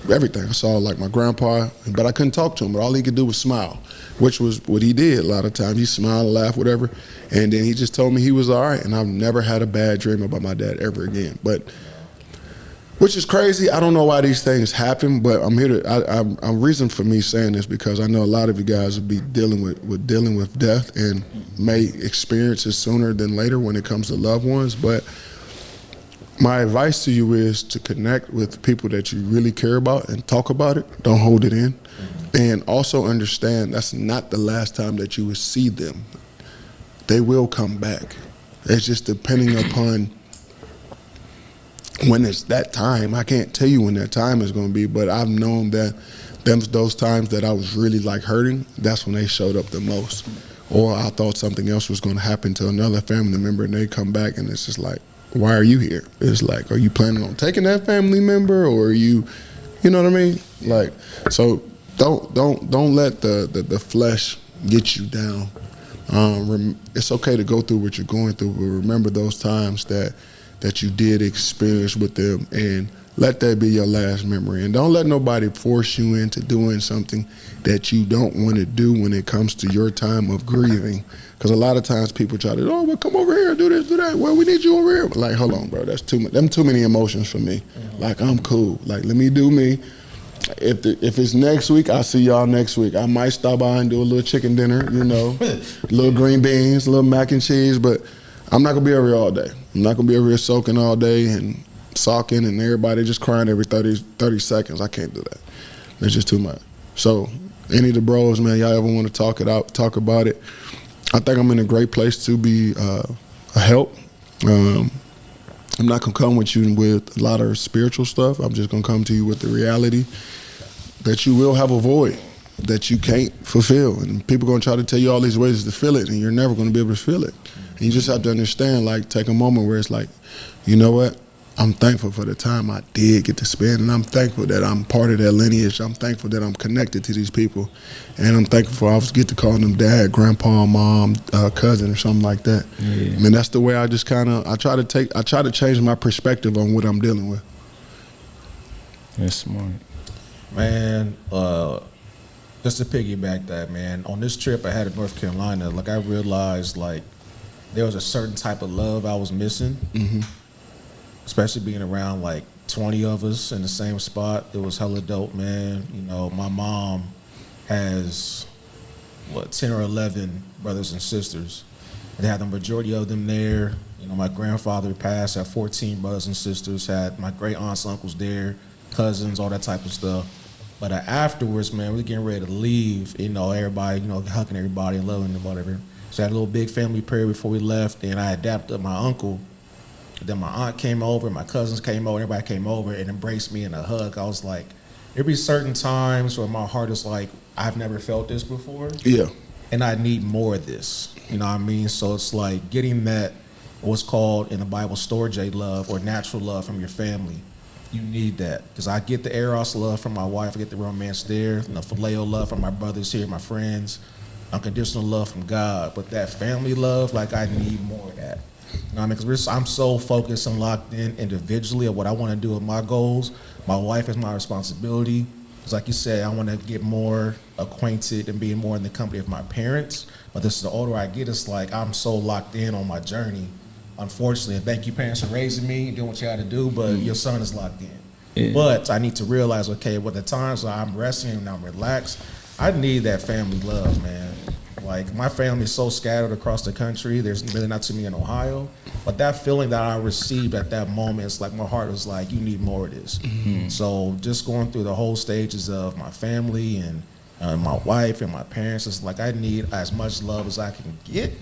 S4: everything. I saw like my grandpa, but I couldn't talk to him, but all he could do was smile, which was what he did a lot of times. He smiled, laughed, whatever. And then he just told me he was all right, and I've never had a bad dream about my dad ever again. But which is crazy. I don't know why these things happen, but I'm here to. I'm reason for me saying this because I know a lot of you guys will be dealing with death and may experience it sooner than later when it comes to loved ones. But my advice to you is to connect with people that you really care about and talk about it. Don't hold it in, and also understand that's not the last time that you will see them. They will come back. It's just depending upon when it's that time. I can't tell you when that time is going to be, but I've known that those times that I was really like hurting, that's when they showed up the most. Or I thought something else was going to happen to another family member and they come back and it's just like, why are you here? It's like, are you planning on taking that family member or are you know what I mean? Like, so don't let the flesh get you down. It's okay to go through what you're going through, but remember those times that you did experience with them and let that be your last memory. And don't let nobody force you into doing something that you don't want to do when it comes to your time of grieving. Because a lot of times people try to, well, come over here, do this, do that. Well, we need you over here. Like, hold on, bro, that's too many emotions for me. Like, I'm cool. Like, let me do me. If it's next week, I'll see y'all next week. I might stop by and do a little chicken dinner, little green beans, a little mac and cheese, but I'm not gonna be over here all day. I'm not gonna be over here soaking all day and sulking and everybody just crying every 30 seconds. I can't do that. It's just too much. So any of the bros, man, y'all ever want to talk about it, I think I'm in a great place to be a help. I'm not gonna come with you with a lot of spiritual stuff. I'm just gonna come to you with the reality that you will have a void that you can't fulfill. And people gonna try to tell you all these ways to fill it and you're never gonna be able to fill it. And you just have to understand, like, take a moment where it's like, you know what? I'm thankful for the time I did get to spend, and I'm thankful that I'm part of that lineage. I'm thankful that I'm connected to these people, and I'm thankful I get to call them dad, grandpa, mom, cousin, or something like that. Yeah. I mean, that's the way I just I try to change my perspective on what I'm dealing with.
S3: That's smart.
S2: Man, just to piggyback that, man, on this trip I had in North Carolina, like I realized like there was a certain type of love I was missing, especially being around like 20 of us in the same spot. It was hella dope, man. You know, my mom has 10 or 11 brothers and sisters. They had the majority of them there. You know, my grandfather passed, had 14 brothers and sisters, had my great aunts and uncles there, cousins, all that type of stuff. But afterwards, man, we were getting ready to leave, you know, everybody, you know, hugging everybody and loving them, whatever. So I had a little big family prayer before we left, and I adapted my uncle. Then my aunt came over, my cousins came over, everybody came over and embraced me in a hug. I was like, there'd be certain times where my heart is like, I've never felt this before.
S4: Yeah.
S2: And I need more of this. You know what I mean? So it's like getting that, what's called in the Bible, storge love or natural love from your family. You need that. Because I get the eros love from my wife, I get the romance there, the phileo love from my brothers here, my friends, unconditional love from God. But that family love, like I need more of that. You know what I mean? Because I'm so focused and locked in individually of what I want to do with my goals. My wife is my responsibility. Because like you said, I want to get more acquainted and be more in the company of my parents. But this is the older I get, it's like I'm so locked in on my journey. Unfortunately, and thank you parents for raising me and doing what you had to do, but your son is locked in.
S3: Yeah.
S2: But I need to realize, okay, with the times where I'm resting and I'm relaxed, I need that family love, man. Like, my family is so scattered across the country. There's really not too many in Ohio. But that feeling that I received at that moment, it's like my heart was like, you need more of this. So just going through the whole stages of my family and my wife and my parents, it's like I need as much love as I can get.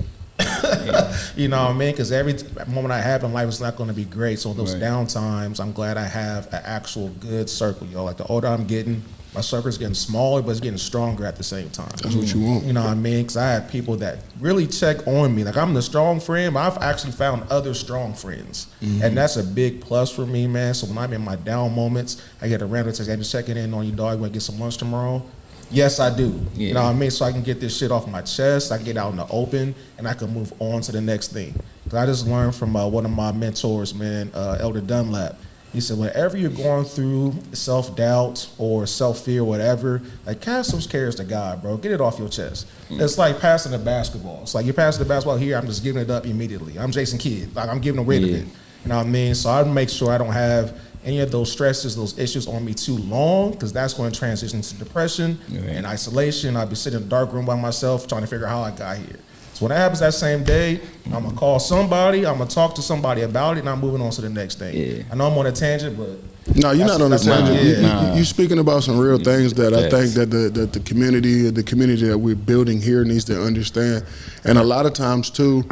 S2: You know what I mean? Because every moment I have in life is not going to be great. So those down times, I'm glad I have an actual good circle, yo. Like the older I'm getting, my circle's getting smaller, but it's getting stronger at the same time.
S4: That's what you want.
S2: You know what I mean? Because I have people that really check on me. Like I'm the strong friend, but I've actually found other strong friends. And that's a big plus for me, man. So when I'm in my down moments, I get a random text, hey, just checking in on you, dog. You want to get some lunch tomorrow? Yes, I do.
S3: Yeah.
S2: You know what I mean? So I can get this shit off my chest. I get out in the open, and I can move on to the next thing. Because I just learned from one of my mentors, man, Elder Dunlap. He said, whenever you're going through self-doubt or self-fear, whatever, like cast those cares to God, bro. Get it off your chest. It's like passing the basketball. It's like you're passing the basketball here, I'm just giving it up immediately. I'm Jason Kidd. Like I'm giving rid of it. You know what I mean? So I make sure I don't have any of those stresses, those issues on me too long, because that's going to transition to depression and isolation. I'll be sitting in a dark room by myself trying to figure out how I got here. So when that happens that same day, I'm going to call somebody, I'm going to talk to somebody about it, and I'm moving on to the next thing.
S3: Yeah.
S2: I know I'm on a tangent, but...
S4: No, you're not on a tangent. You're speaking about some real things that I think that the community that we're building here needs to understand. And a lot of times, too,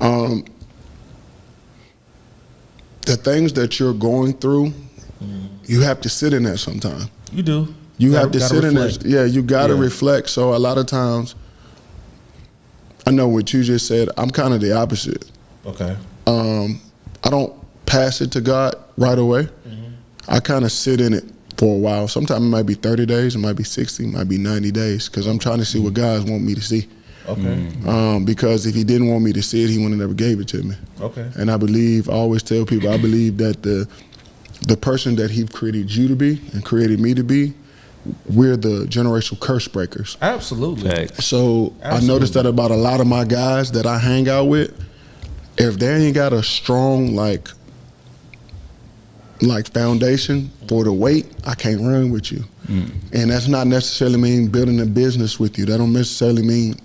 S4: the things that you're going through, you have to sit in that sometime.
S2: You do.
S4: You have to sit in that. Yeah, you got to reflect. So a lot of times, I know what you just said, I'm kind of the opposite.
S2: Okay.
S4: I don't pass it to God right away. I kind of sit in it for a while. Sometimes it might be 30 days, it might be 60, it might be 90 days, because I'm trying to see what God wants me to see.
S2: Okay.
S4: Because if he didn't want me to see it, he would have never gave it to me.
S2: Okay.
S4: And I always tell people, I believe that the person that he created you to be and created me to be, we're the generational curse breakers.
S2: Absolutely.
S3: Facts.
S4: So I noticed that about a lot of my guys that I hang out with, if they ain't got a strong like foundation for the weight, I can't run with you. And that's not necessarily mean building a business with you. That don't necessarily mean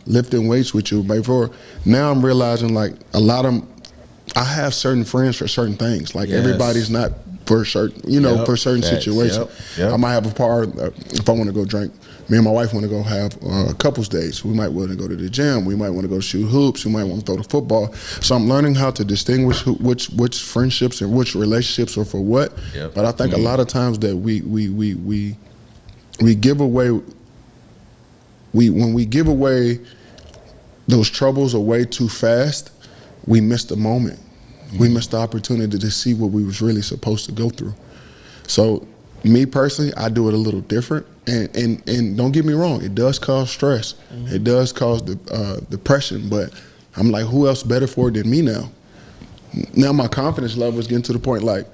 S4: lifting weights with you. But now I'm realizing like a lot of I have certain friends for certain things. Like everybody's not for certain, for certain situations. I might have a partner if I want to go drink. Me and my wife want to go have couples dates. We might want to go to the gym. We might want to go shoot hoops. We might want to throw the football. So I'm learning how to distinguish which friendships and which relationships are for what. But I think a lot of times that we give away. When we give away those troubles away too fast, we miss the moment. We missed the opportunity to see what we was really supposed to go through. So me personally, I do it a little different. And don't get me wrong, it does cause stress. It does cause depression, but I'm like, who else better for it than me now? Now my confidence level is getting to the point like,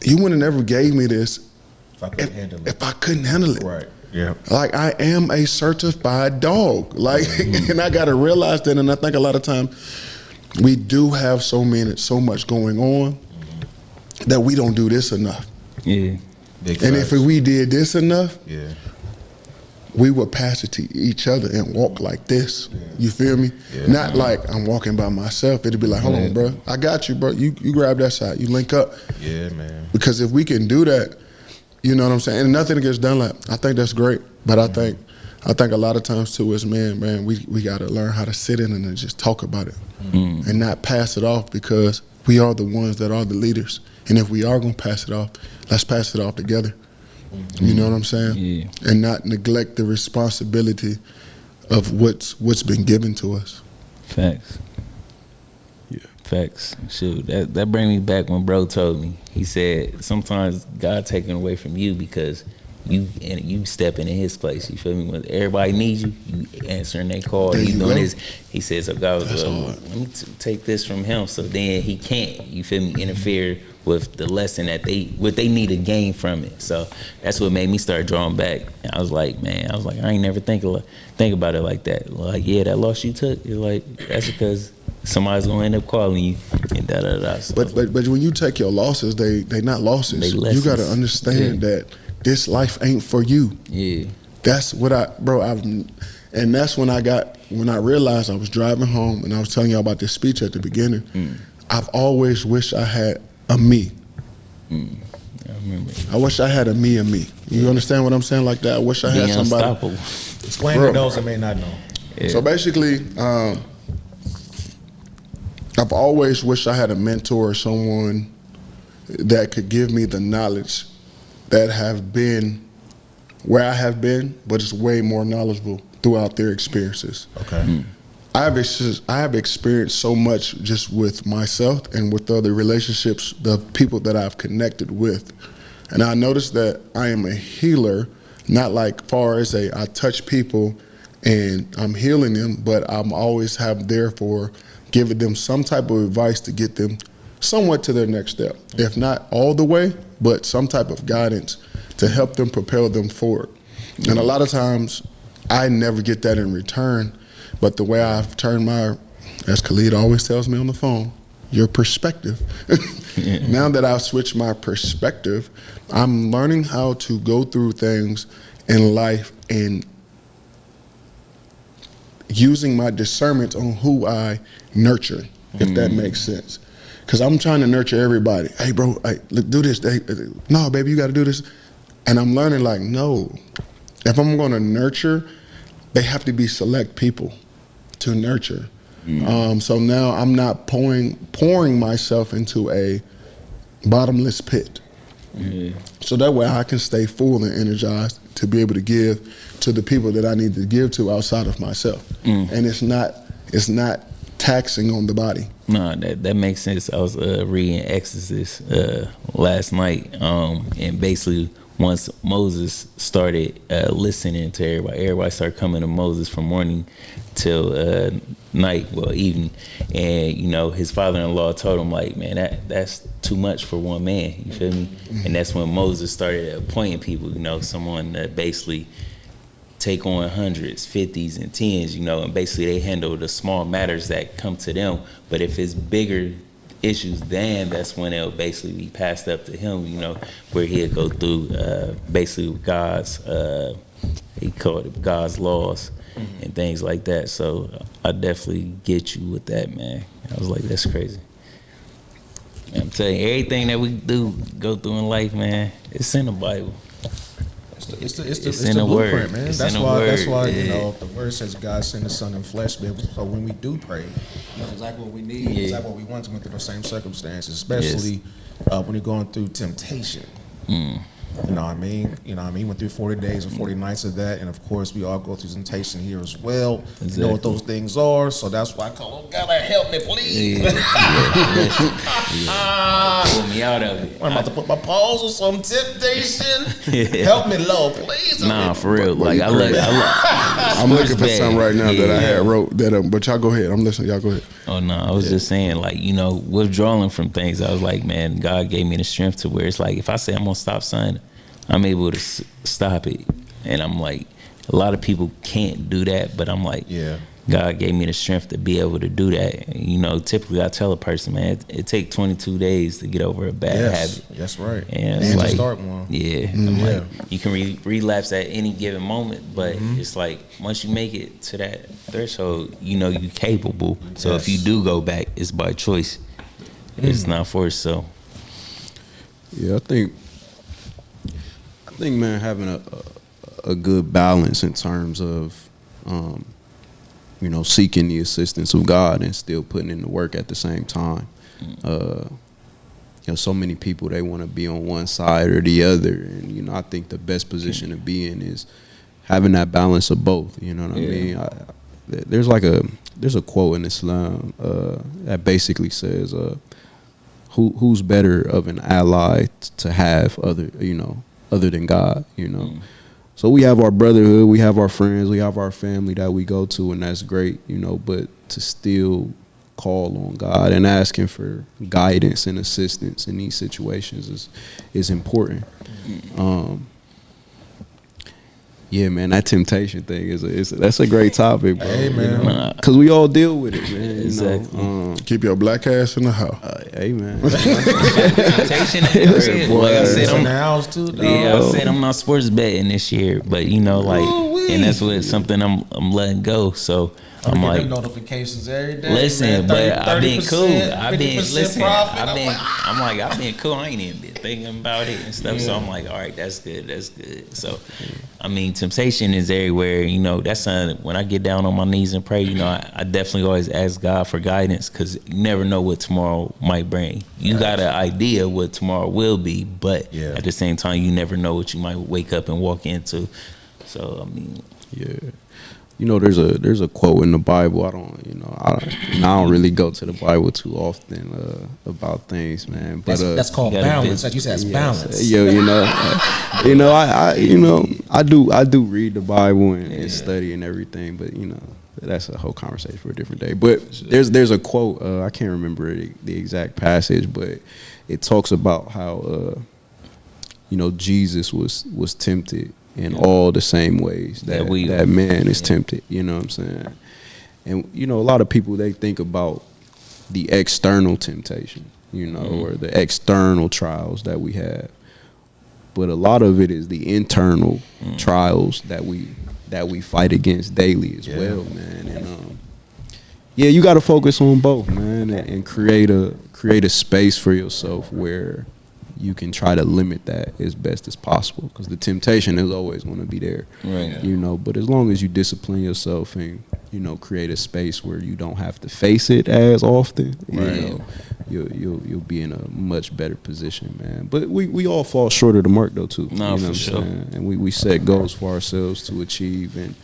S4: you would have never gave me this
S2: If I couldn't handle it.
S4: if I couldn't handle it.
S2: Right. Yeah.
S4: Like, I am a certified dog. Like, and I got to realize that. And I think a lot of times we do have so much going on that we don't do this enough.
S3: Yeah.
S2: Big
S4: And
S2: facts.
S4: if we did this enough,
S2: Yeah.
S4: we would pass it to each other and walk like this. You feel me?
S2: Yeah.
S4: Not like I'm walking by myself. It'd be like, hold on, bro. I got you, bro. You grab that side. You link up.
S2: Yeah, man.
S4: Because if we can do that, you know what I'm saying? And nothing gets done like, I think that's great. But I think a lot of times too is, man, we got to learn how to sit in and just talk about it and not pass it off, because we are the ones that are the leaders. And if we are going to pass it off, let's pass it off together. You know what I'm saying?
S3: Yeah.
S4: And not neglect the responsibility of what's been given to us.
S3: Facts.
S1: Yeah.
S3: Facts. Shoot, that bring me back when bro told me. He said sometimes God taking away from you because you stepping in His place. You feel me? When everybody needs you, you answering their call.
S4: There
S3: You
S4: you
S3: doing
S4: go.
S3: this. He said, so God was let me take this from him, so then he can't. You feel me? Interfere with the lesson that what they need to gain from it. So that's what made me start drawing back. And I was like, man, I ain't never think about it like that. Like, yeah, that loss you took, it's like that's because somebody's gonna end up calling you and da da da. So,
S4: But when you take your losses, they not losses.
S3: They
S4: You
S3: lessons.
S4: got to understand that this life ain't for you.
S3: yeah,
S4: That's what and that's when I realized I was driving home and I was telling y'all about this speech at the beginning. I've always wished I had a me.
S3: I remember.
S4: I wish I had a me and me. You understand what I'm saying like that? I wish I had
S3: Being
S4: somebody.
S3: unstoppable.
S2: Explain
S4: Bro.
S2: to those that may not know.
S3: Yeah.
S4: So basically, I've always wished I had a mentor or someone that could give me the knowledge that have been where I have been, but it's way more knowledgeable throughout their experiences.
S2: Okay.
S4: I have experienced so much just with myself and with other relationships, the people that I've connected with. And I noticed that I am a healer, not like far as I touch people and I'm healing them, but I'm always therefore giving them some type of advice to get them somewhat to their next step. If not all the way, but some type of guidance to help them propel them forward. And a lot of times I never get that in return. But the way I've turned as Khalid always tells me on the phone, your perspective. Now that I've switched my perspective, I'm learning how to go through things in life and using my discernment on who I nurture, if that makes sense. Because I'm trying to nurture everybody. Hey, bro, hey, look, do this. Hey, no, baby, you got to do this. And I'm learning like, no, if I'm going to nurture, they have to be select people to nurture. So now I'm not pouring myself into a bottomless pit. So that way I can stay full and energized to be able to give to the people that I need to give to outside of myself. And it's not taxing on the body.
S3: No, that makes sense. I was reading Exodus last night, and basically once Moses started listening to everybody started coming to Moses from morning till evening, and his father-in-law told him like, man, that's too much for one man. You feel me? And that's when Moses started appointing people. Someone that basically take on hundreds, 50s, and 10s, and basically they handle the small matters that come to them. But if it's bigger issues, then that's when it'll basically be passed up to him, where he'll go through basically God's, he called it God's laws and things like that. So I definitely get you with that, man. I was like, that's crazy. And I'm telling you, everything that we go through in life, man, it's in the Bible.
S2: It's
S3: in
S2: the
S3: the
S2: blueprint,
S3: word.
S2: man.
S3: It's
S2: That's
S3: in the
S2: why
S3: word,
S2: the word says God sent His Son in flesh, baby. So when we do pray, exactly what we need, exactly what we want to go through the same circumstances, especially when you're going through temptation. You know what I mean? You know what I mean? Went through 40 days or 40 nights of that. And of course, we all go through temptation here as well. You know what those things are. So that's why I call them, God, help me, please.
S3: Pull me out of it.
S2: I'm about to put my paws on some temptation. Help me, Lord, please.
S3: Nah, for real. Like I look.
S4: I'm looking for something right now that I had wrote that. But y'all go ahead. I'm listening. Y'all go ahead.
S3: Oh no, I was just saying, like, you know, withdrawing from things. I was like, man, God gave me the strength to where it's like, if I say I'm gonna stop something, I'm able to stop it. And I'm like, a lot of people can't do that, but I'm like,
S2: Yeah.
S3: God gave me the strength to be able to do that. And, you know, typically I tell a person, man, it takes 22 days to get over a bad habit.
S2: That's right.
S3: And it's
S2: And
S3: like,
S2: to start one.
S3: yeah, I'm like, you can relapse at any given moment, but it's like once you make it to that threshold, you know you're capable. So if you do go back, it's by choice. It's not forced. So
S1: Yeah, I think, man, having a good balance in terms of, you know, seeking the assistance of God and still putting in the work at the same time. You know, so many people, they want to be on one side or the other, and you know, I think the best position to be in is having that balance of both. You know what I mean? There's a quote in Islam that basically says, who's better of an ally to have other than God, you know. So we have our brotherhood, we have our friends, we have our family that we go to, and that's great, you know, but to still call on God and asking for guidance and assistance in these situations is important. Yeah, man, that temptation thing that's a great topic, bro.
S2: Hey, man.
S1: Because we all deal with it, man.
S3: Exactly.
S1: You know?
S4: Keep your black ass in the house.
S1: Hey, man.
S3: temptation is real. Like I said,
S2: It's in the house too, dog.
S3: I said I'm not sports betting this year, but you know, like, and that's what something I'm letting go. So I'm
S2: get
S3: like,
S2: them notifications every day.
S3: listen,
S2: man.
S3: but I've been
S2: 30%,
S3: cool. I've been
S2: 50%
S3: listen.
S2: profit.
S3: I've been cool. I ain't even been thinking about it and stuff. So I'm like, all right, that's good. That's good. So, I mean, temptation is everywhere. You know, that's something when I get down on my knees and pray. You know, I definitely always ask God for guidance because you never know what tomorrow might bring. You got an idea what tomorrow will be, but at the same time, you never know what you might wake up and walk into. So, I mean,
S1: Yeah. You know, there's a quote in the Bible. I don't really go to the Bible too often about things, man. But
S2: That's called balance. Like you said, it's balance.
S1: Yeah, I do read the Bible and study and everything, but you know, that's a whole conversation for a different day. But there's a quote, I can't remember the exact passage, but it talks about how you know, Jesus was tempted in all the same ways that man is tempted, you know what I'm saying? And, you know, a lot of people, they think about the external temptation, you know, or the external trials that we have. But a lot of it is the internal trials that we fight against daily as well, man. And you got to focus on both, man, and create a space for yourself where you can try to limit that as best as possible, because the temptation is always going to be there,
S3: right.
S1: You know. But as long as you discipline yourself and, you know, create a space where you don't have to face it as often, you know, you'll be in a much better position, man. But we all fall short of the mark though too.
S3: No,
S1: you know
S3: for
S1: what I'm
S3: sure.
S1: saying? And we set goals for ourselves to achieve, and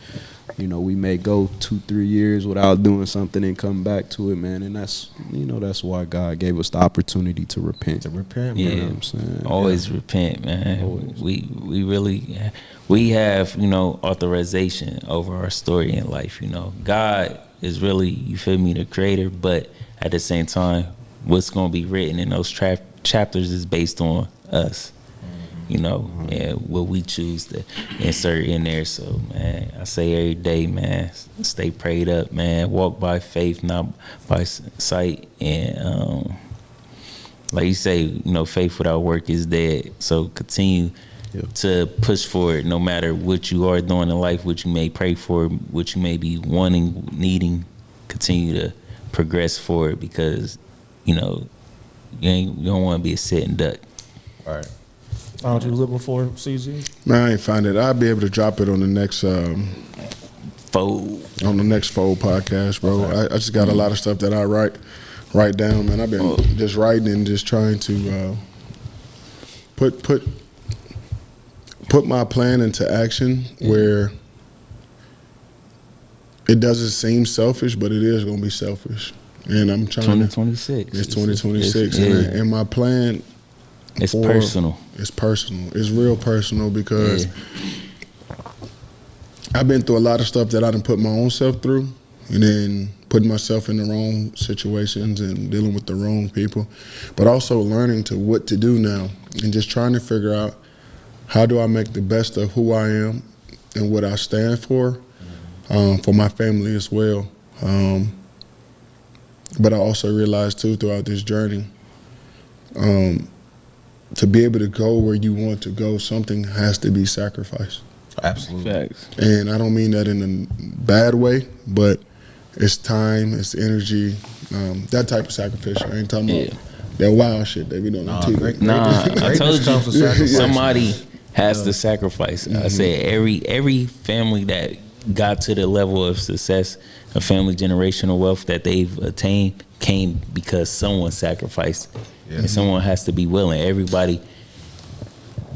S1: you know, we may go 2-3 years without doing something and come back to it, man. And that's, you know, that's why God gave us the opportunity to repent.
S2: Repent,
S3: Yeah.
S1: You know what I'm saying?
S3: Always repent, man.
S1: Always.
S3: We really have, you know, authorization over our story in life. You know, God is really, you feel me, the creator, but at the same time, what's going to be written in those chapters is based on us. You know, and what we choose to insert in there. So, man, I say every day, man, stay prayed up, man. Walk by faith, not by sight. And like you say, you know, faith without work is dead. So continue to push forward, no matter what you are doing in life, what you may pray for, what you may be wanting, needing. Continue to progress forward, because, you know, you don't want to be a sitting duck.
S2: All right. What you looking for, CZ?
S4: Man, I ain't find it. I'll be able to drop it on the next
S3: Fold.
S4: Fold podcast, bro. I just got a lot of stuff that I write down, man. I've been just writing and just trying to put put my plan into action where it doesn't seem selfish, but it is going to be selfish. And I'm trying
S3: 2026.
S4: It's 2026.
S3: Yeah.
S4: And my plan...
S3: It's personal.
S4: It's personal. It's real personal because I've been through a lot of stuff that I done put my own self through, and then putting myself in the wrong situations and dealing with the wrong people, but also learning to what to do now and just trying to figure out how do I make the best of who I am and what I stand for my family as well. But I also realized too throughout this journey, to be able to go where you want to go, something has to be sacrificed.
S2: Absolutely.
S3: Facts.
S4: And I don't mean that in a bad way, but it's time, it's energy, that type of sacrifice. I ain't talking about that wild shit they be doing on TV.
S2: Great,
S3: Nah, I told
S2: comes with
S3: you,
S2: sacrifice.
S3: somebody has to sacrifice. I said every family that got to the level of success, a family generational wealth that they've attained, came because someone sacrificed. And someone has to be willing. Everybody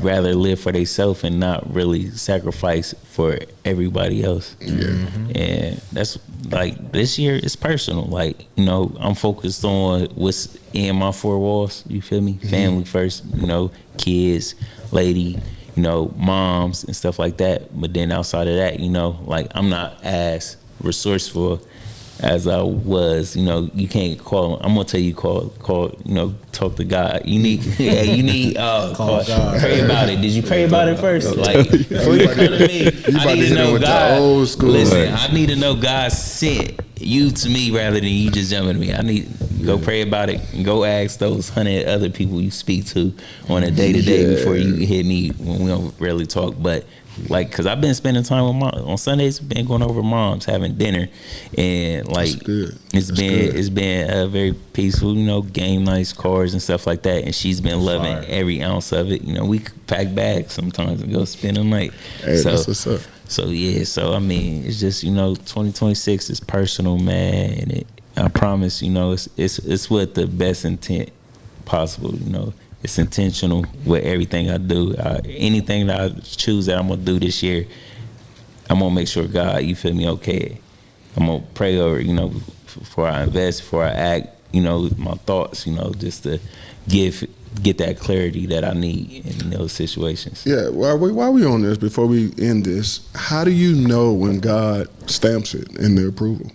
S3: rather live for themselves and not really sacrifice for everybody else. And that's like this year it's personal. Like, you know, I'm focused on what's in my four walls. You feel me? Family first, you know, kids, lady, you know, moms and stuff like that. But then outside of that, you know, like I'm not as resourceful as I was. You know, you can't call. I'm gonna tell you, call. You know, talk to God. You need, you need. Call God. Pray about it. Did you pray about it first? Like before you come to me, I need to know God.
S4: Old school.
S3: Listen, I need to know God sent you to me rather than you just jumping to me. I need go pray about it and go ask those 100 other people you speak to on a day to day before you hit me when we don't really talk. But like, cause I've been spending time with mom on Sundays. Been going over moms, having dinner, and like it's been very peaceful. You know, game nights, cars and stuff like that. And she's been loving every ounce of it. You know, we pack bags sometimes and go spend the night.
S4: Hey, that's what's up.
S3: So yeah, so I mean, it's just, you know, 2026 is personal, man, and I promise, you know, it's with the best intent possible. You know, it's intentional with everything I do. Anything that I choose that I'm gonna do this year, I'm gonna make sure God, you feel me, okay. I'm gonna pray over, you know, before I invest, before I act, you know, my thoughts, you know, just to get that clarity that I need in those situations.
S4: Yeah, while we on this, before we end this, how do you know when God stamps it in the approval?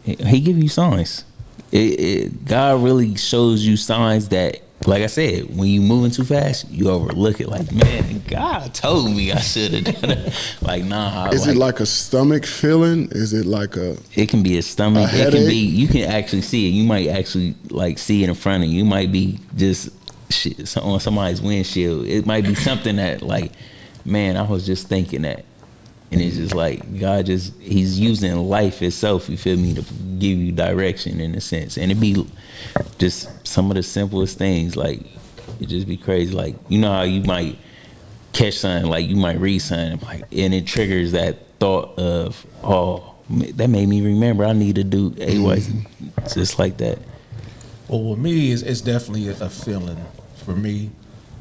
S3: He give you signs. God really shows you signs that, like I said, when you moving too fast, you overlook it. Like, man, God told me I should have done it. Like, nah.
S4: Is it like a stomach feeling? Is it like a?
S3: It can be a stomach.
S4: A
S3: it can be. You can actually see it. You might actually like see it in front of you. You might be just on somebody's windshield. It might be something that, like, man, I was just thinking that. And it's just like God he's using life itself, you feel me, to give you direction in a sense. And it be just some of the simplest things, like it just be crazy. Like, you know how you might catch something, like you might read something, like, and it triggers that thought of, oh, that made me remember I need to do A-Wise, just like that.
S2: Well, with me, it's definitely a feeling for me,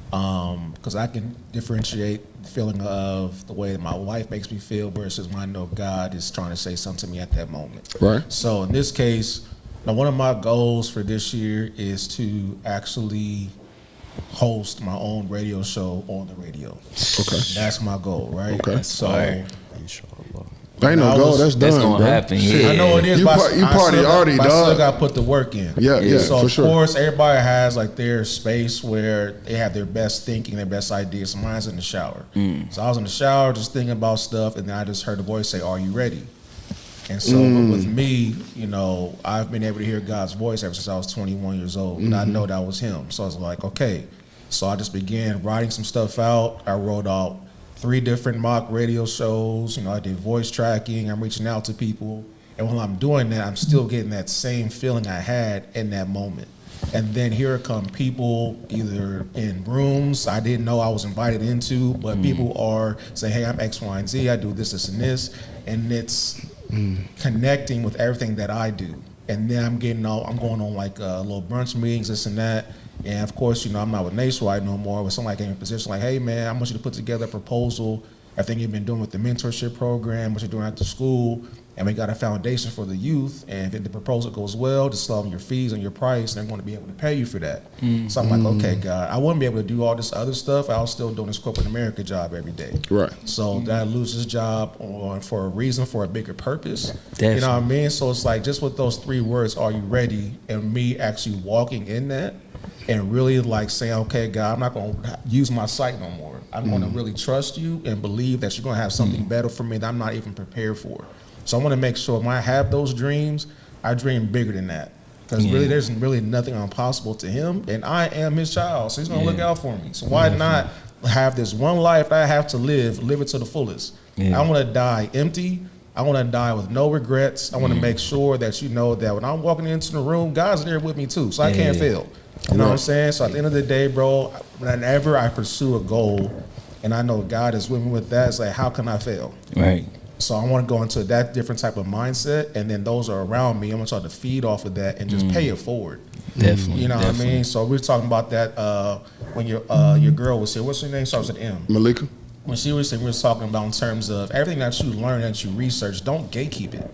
S2: because I can differentiate the feeling of the way that my wife makes me feel versus when I know God is trying to say something to me at that moment.
S4: Right.
S2: So in this case, now one of my goals for this year is to actually host my own radio show on the radio.
S4: Okay.
S2: That's my goal, right?
S4: Okay.
S2: So
S4: Ain't no goal. That's done,
S3: gonna
S4: bro.
S3: happen.
S4: Shit.
S3: Yeah.
S2: I know it is.
S4: You
S2: but
S4: party already,
S2: I
S4: dog.
S2: still got to put the work in.
S4: Yeah,
S2: So
S4: for
S2: of
S4: sure.
S2: course, everybody has like their space where they have their best thinking, their best ideas. So mine's in the shower. So I was in the shower just thinking about stuff, and then I just heard a voice say, "Are you ready?" And so with me, you know, I've been able to hear God's voice ever since I was 21 years old, and I know that was Him. So I was like, okay. So I just began writing some stuff out. I wrote out 3 different mock radio shows. You know, I did voice tracking. I'm reaching out to people. And while I'm doing that, I'm still getting that same feeling I had in that moment. And then here come people either in rooms I didn't know I was invited into, but people are saying, hey, I'm X, Y, and Z. I do this, this, and this. And it's connecting with everything that I do. And then I'm going on like little brunch meetings, this and that. And of course, you know, I'm not with Nationwide no more. But somebody came in a position like, hey man, I want you to put together a proposal. I think you've been doing with the mentorship program, what you're doing after school, and we got a foundation for the youth. And if the proposal goes well, just slow your fees and your price, and they're going to be able to pay you for that. So I'm like, okay, God, I wouldn't be able to do all this other stuff. I was still doing this corporate America job every day.
S4: Right.
S2: So did I lose this job for a reason, for a bigger purpose?
S3: Definitely.
S2: You know what I mean? So it's like, just with those 3 words, are you ready? And me actually walking in that and really like saying, okay, God, I'm not going to use my sight no more. I'm going to really trust you and believe that you're going to have something better for me that I'm not even prepared for. So I want to make sure when I have those dreams, I dream bigger than that. Because really, there's really nothing impossible to him, and I am his child, so he's going to look out for me. So why not have this one life that I have to live it to the fullest? I want to die empty. I want to die with no regrets. I want to make sure that you know that when I'm walking into the room, God's there with me too, so I can't fail. You know what I'm saying? So at the end of the day, bro, whenever I pursue a goal and I know God is with me with that, it's like, how can I fail?
S3: Right.
S2: So I want to go into that different type of mindset, and then those are around me. I'm going to try to feed off of that and just pay it forward.
S3: Definitely.
S2: You know what I mean? So we were talking about that when your girl was here. What's her name? Starts with M.
S4: Malika.
S2: When she was here, we were talking about in terms of everything that you learn, that you research, don't gatekeep it.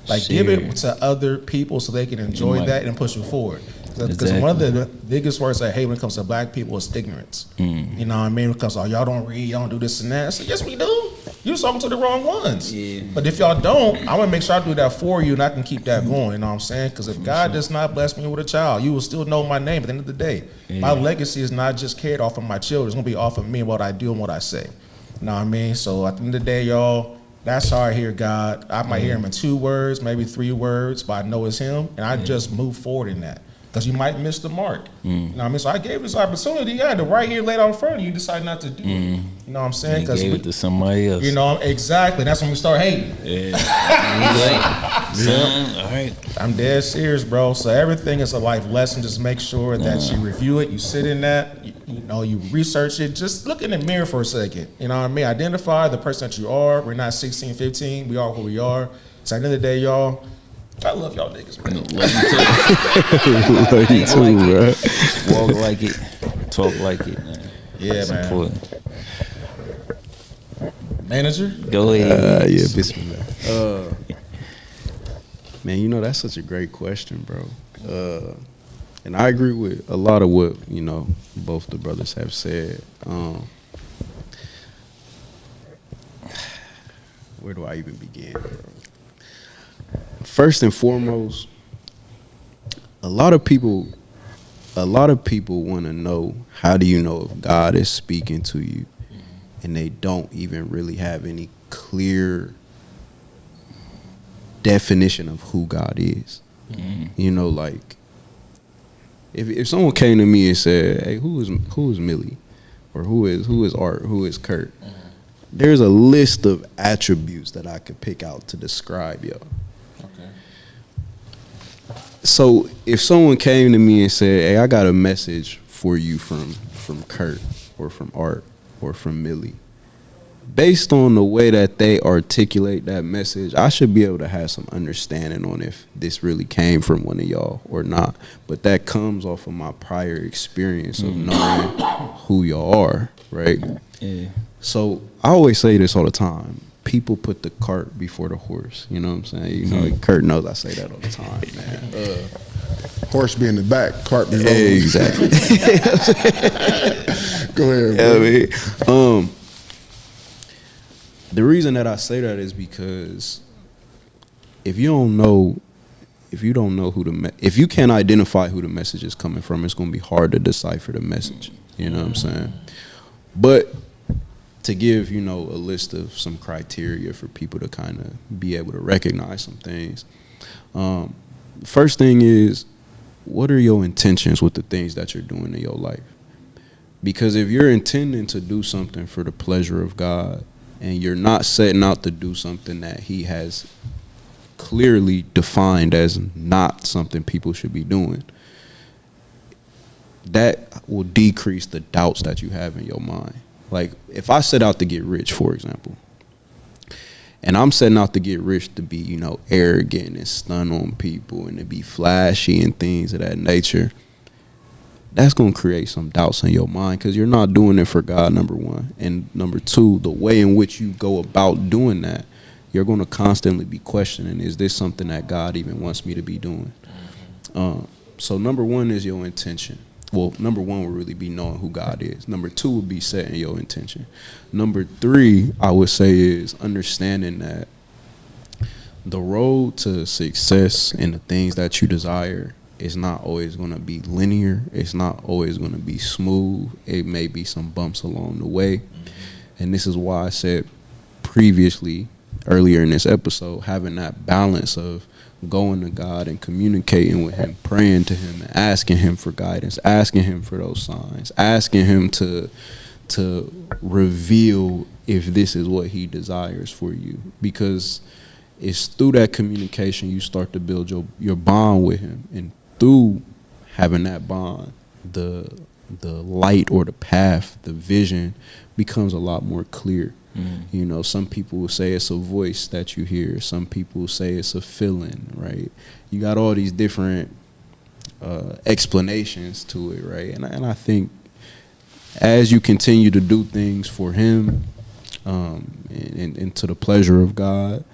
S2: Like, give it to other people so they can enjoy that and push you forward. Because one of the biggest words I hate when it comes to black people is ignorance. You know what I mean? Because y'all don't read, y'all don't do this and that. I said, yes, we do. You're talking to the wrong ones. But if y'all don't, I'm going to make sure I do that for you, and I can keep that going. You know what I'm saying? Because if God does not bless me with a child, you will still know my name at the end of the day. My legacy is not just carried off of my children. It's going to be off of me and what I do and what I say. You know what I mean? So at the end of the day, y'all, that's how I hear God. I might hear him in 2 words, maybe 3 words, but I know it's him, and I just move forward in that. Because you might miss the mark. You know what I mean? So I gave this opportunity. I had it right here laid out in front of you. You decide not to do it. You know what I'm saying?
S3: Because gave it to somebody else.
S2: You know, exactly. That's when we start hating.
S3: Son, all right.
S2: I'm dead serious, bro. So everything is a life lesson. Just make sure that you review it. You sit in that. You know, you research it. Just look in the mirror for a second. You know what I mean? Identify the person that you are. We're not 16, 15. We are who we are. So at the end of the day, y'all, I love y'all niggas, man.
S1: Love you too, bro.
S3: Walk like it, talk like it, man.
S2: Yeah,
S3: That's
S2: man.
S3: important.
S2: Manager?
S3: Go ahead.
S1: Yeah, bismillah. Man, you know, that's such a great question, bro. And I agree with a lot of what, you know, both the brothers have said. Where do I even begin, bro? First and foremost, a lot of people want to know, how do you know if God is speaking to you? And they don't even really have any clear definition of who God is. You know, like, if someone came to me and said, hey, who is Millie? Or who is Art? Who is Kurt? There's a list of attributes that I could pick out to describe y'all. So if someone came to me and said, hey, I got a message for you from Kurt or from Art or from Millie, based on the way that they articulate that message, I should be able to have some understanding on if this really came from one of y'all or not. But that comes off of my prior experience of knowing who y'all are, right?
S3: Yeah.
S1: So I always say this all the time. People put the cart before the horse. You know what I'm saying? You know, Kurt knows I say that all the time, man.
S4: Horse be in the back, cart be rolling.
S1: Exactly.
S4: Go ahead, bro.
S1: Yeah, I mean, the reason that I say that is because if you don't know if you can't identify who the message is coming from, it's going to be hard to decipher the message. You know what I'm saying? But to give, you know, a list of some criteria for people to kind of be able to recognize some things. First thing is, what are your intentions with the things that you're doing in your life? Because if you're intending to do something for the pleasure of God and you're not setting out to do something that he has clearly defined as not something people should be doing, that will decrease the doubts that you have in your mind. Like, if I set out to get rich, for example, and I'm setting out to get rich to be, you know, arrogant and stun on people and to be flashy and things of that nature, that's going to create some doubts in your mind because you're not doing it for God, number one. And number two, the way in which you go about doing that, you're going to constantly be questioning, is this something that God even wants me to be doing? So number one is your intention. Well, number one would really be knowing who God is. Number two would be setting your intention. Number three, I would say, is understanding that the road to success and the things that you desire is not always going to be linear. It's not always going to be smooth. It may be some bumps along the way. And this is why I said previously, earlier in this episode, having that balance of going to God and communicating with him, praying to him, and asking him for guidance, asking him for those signs, asking him to reveal if this is what he desires for you. Because it's through that communication you start to build your bond with him. And through having that bond, the light or the path, the vision becomes a lot more clear. You know, some people will say it's a voice that you hear. Some people will say it's a feeling, right? You got all these different explanations to it, right? And I think as you continue to do things for him and to the pleasure of God,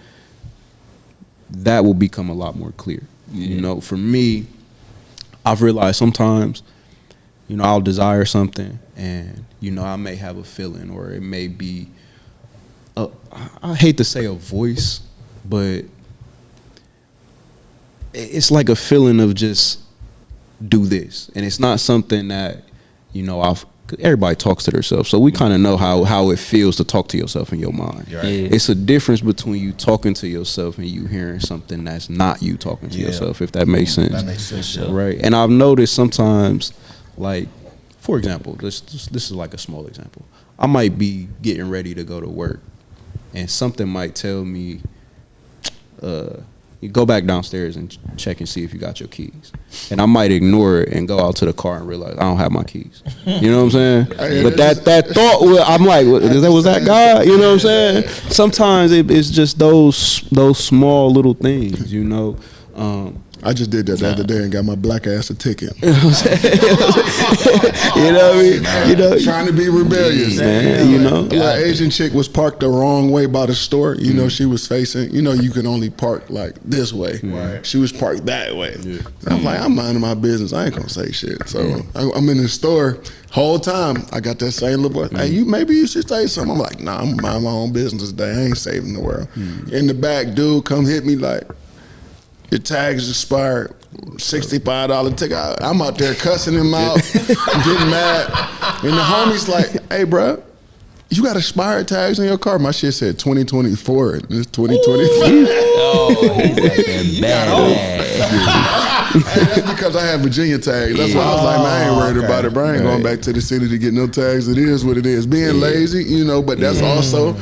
S1: that will become a lot more clear. You know, for me, I've realized sometimes, you know, I'll desire something and, you know, I may have a feeling, or it may be, I hate to say a voice, but it's like a feeling of just do this. And it's not something that, you know, everybody talks to themselves. So we kind of know how it feels to talk to yourself in your mind.
S3: Yeah.
S1: It's a difference between you talking to yourself and you hearing something that's not you talking to yourself, if that makes sense.
S2: That makes sense.
S1: Right. And I've noticed sometimes, like, for example, this is like a small example. I might be getting ready to go to work, and something might tell me, you go back downstairs and check and see if you got your keys. And I might ignore it and go out to the car and realize I don't have my keys. You know what I'm saying? But that thought, I'm like, was that God? You know what I'm saying? Sometimes it's just those small little things, you know.
S4: I just did that the other day and got my black ass a ticket.
S1: You know what I mean? You know,
S4: Trying to be rebellious,
S1: man. You know,
S4: An Asian chick was parked the wrong way by the store. You know, she was facing. You know, you can only park like this way.
S2: Right.
S4: She was parked that way. I'm like, I'm minding my business. I ain't gonna say shit. So I'm in the store. Whole time I got that same little boy. Hey, maybe you should say something. I'm like, nah, I'm mind my own business today. I ain't saving the world. In the back, dude, come hit me like, your tag's expired, $65 ticket. I'm out there cussing him out, getting mad. And the homie's like, hey, bro, you got expired tags on your car? My shit said 2024. It's 2023.
S3: Oh, he's like a bad.
S4: Hey, that's because I have Virginia tags. That's why I was like, man, I ain't worried about it, bro. I ain't going back to the city to get no tags. It is what it is. Being lazy, you know, but that's also...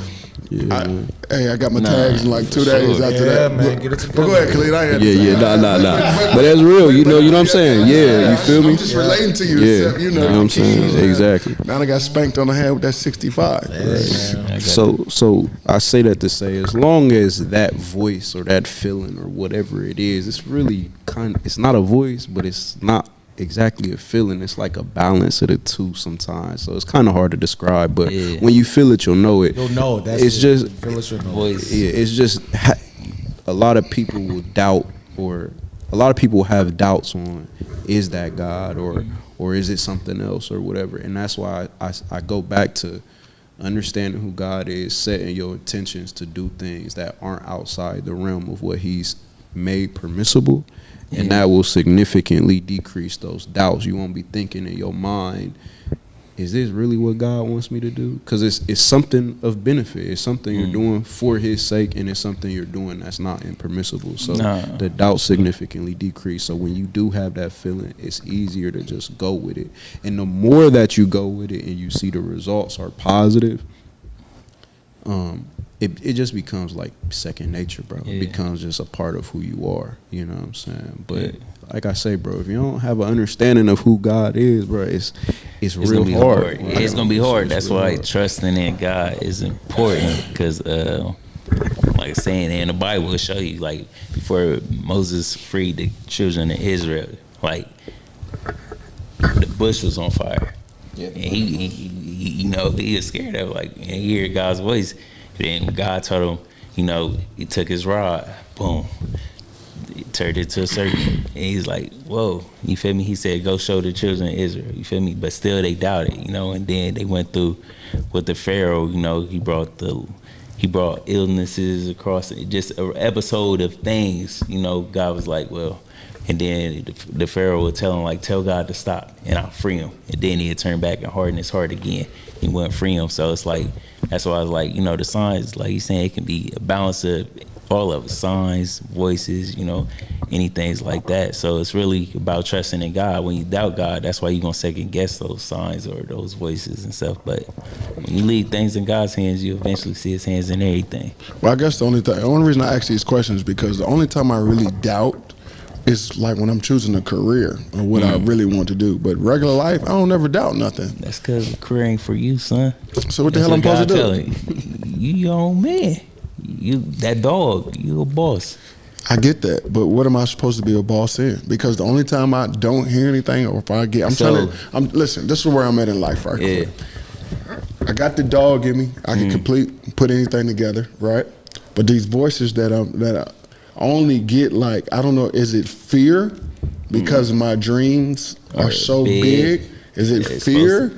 S4: I got my tags in like 2 days after that.
S2: Man, get it together.
S4: But go ahead, Khalid. I ain't
S1: nah. But that's real. You know what I'm saying? Yeah, you feel me?
S4: I'm just relating to you.
S1: Yeah,
S4: Except, you
S1: know what I'm saying? Exactly.
S4: Now I got spanked on the head with that 65.
S1: So I say that to say, as long as that voice or that feeling or whatever it is, it's really it's not a voice, but it's not exactly a feeling. It's like a balance of the two sometimes. So it's kind of hard to describe, but when you feel it, you'll know it.
S2: You'll know.
S1: It's just
S3: Voice.
S1: Yeah, it's just a lot of people will doubt, or a lot of people have doubts on, is that God or is it something else or whatever. And that's why I go back to understanding who God is, setting your intentions to do things that aren't outside the realm of what he's made permissible. And that will significantly decrease those doubts. You won't be thinking in your mind, is this really what God wants me to do? Because it's something of benefit. It's something you're doing for his sake, and it's something you're doing that's not impermissible. So the doubts significantly decrease. So when you do have that feeling, it's easier to just go with it. And the more that you go with it and you see the results are positive, it just becomes like second nature, bro. It becomes just a part of who you are. You know what I'm saying? But like I say, bro, if you don't have an understanding of who God is, bro, it's really hard.
S3: Yeah, it's gonna be hard. That's why trusting in God is important, because like saying in the Bible, it show you, like, before Moses freed the children of Israel, like, the bush was on fire. Yeah, and he he was scared of it, like, and he heard God's voice. Then God told him, he took his rod, boom, he turned it to a serpent. And he's like, whoa, you feel me? He said, go show the children of Israel, you feel me? But still they doubted, and then they went through with the Pharaoh, he brought illnesses across it, just an episode of things, God was like, well, and then the Pharaoh would tell him, like, tell God to stop and I'll free him. And then he'd turn back and harden his heart again. He wouldn't free him. So it's like, that's why I was like, the signs, like he's saying, it can be a balance of all of it, signs, voices, anything like that. So it's really about trusting in God. When you doubt God, that's why you're going to second guess those signs or those voices and stuff. But when you leave things in God's hands, you eventually see his hands in everything.
S4: Well, I guess the only reason I ask these questions is because the only time I really doubt is like when I'm choosing a career or what I really want to do. But regular life, I don't ever doubt nothing.
S3: That's because the career ain't for you, son.
S4: So what the hell I'm supposed to do?
S3: You your own man. You that dog. You a boss.
S4: I get that, but what am I supposed to be a boss in? Because the only time I don't hear anything, or if I get, listen. This is where I'm at in life, right?
S3: Yeah.
S4: I got the dog in me. I can put anything together, right? But these voices that I only get, like, I don't know, is it fear because my dreams are so big? Is it fear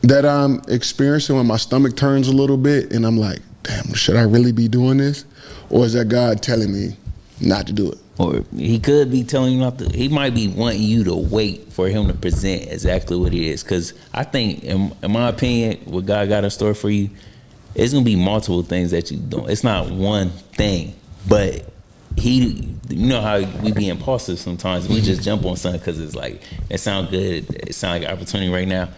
S4: that I'm experiencing when my stomach turns a little bit and I'm like, damn, should I really be doing this? Or is that God telling me not to do it?
S3: Or he could be telling you not to. He might be wanting you to wait for him to present exactly what it is. Because I think, in my opinion, what God got in store for you, it's going to be multiple things that you do. It's not one thing. But you know how we be impulsive sometimes. We just jump on something because it's like, it sounds good. It sounds like an opportunity right now.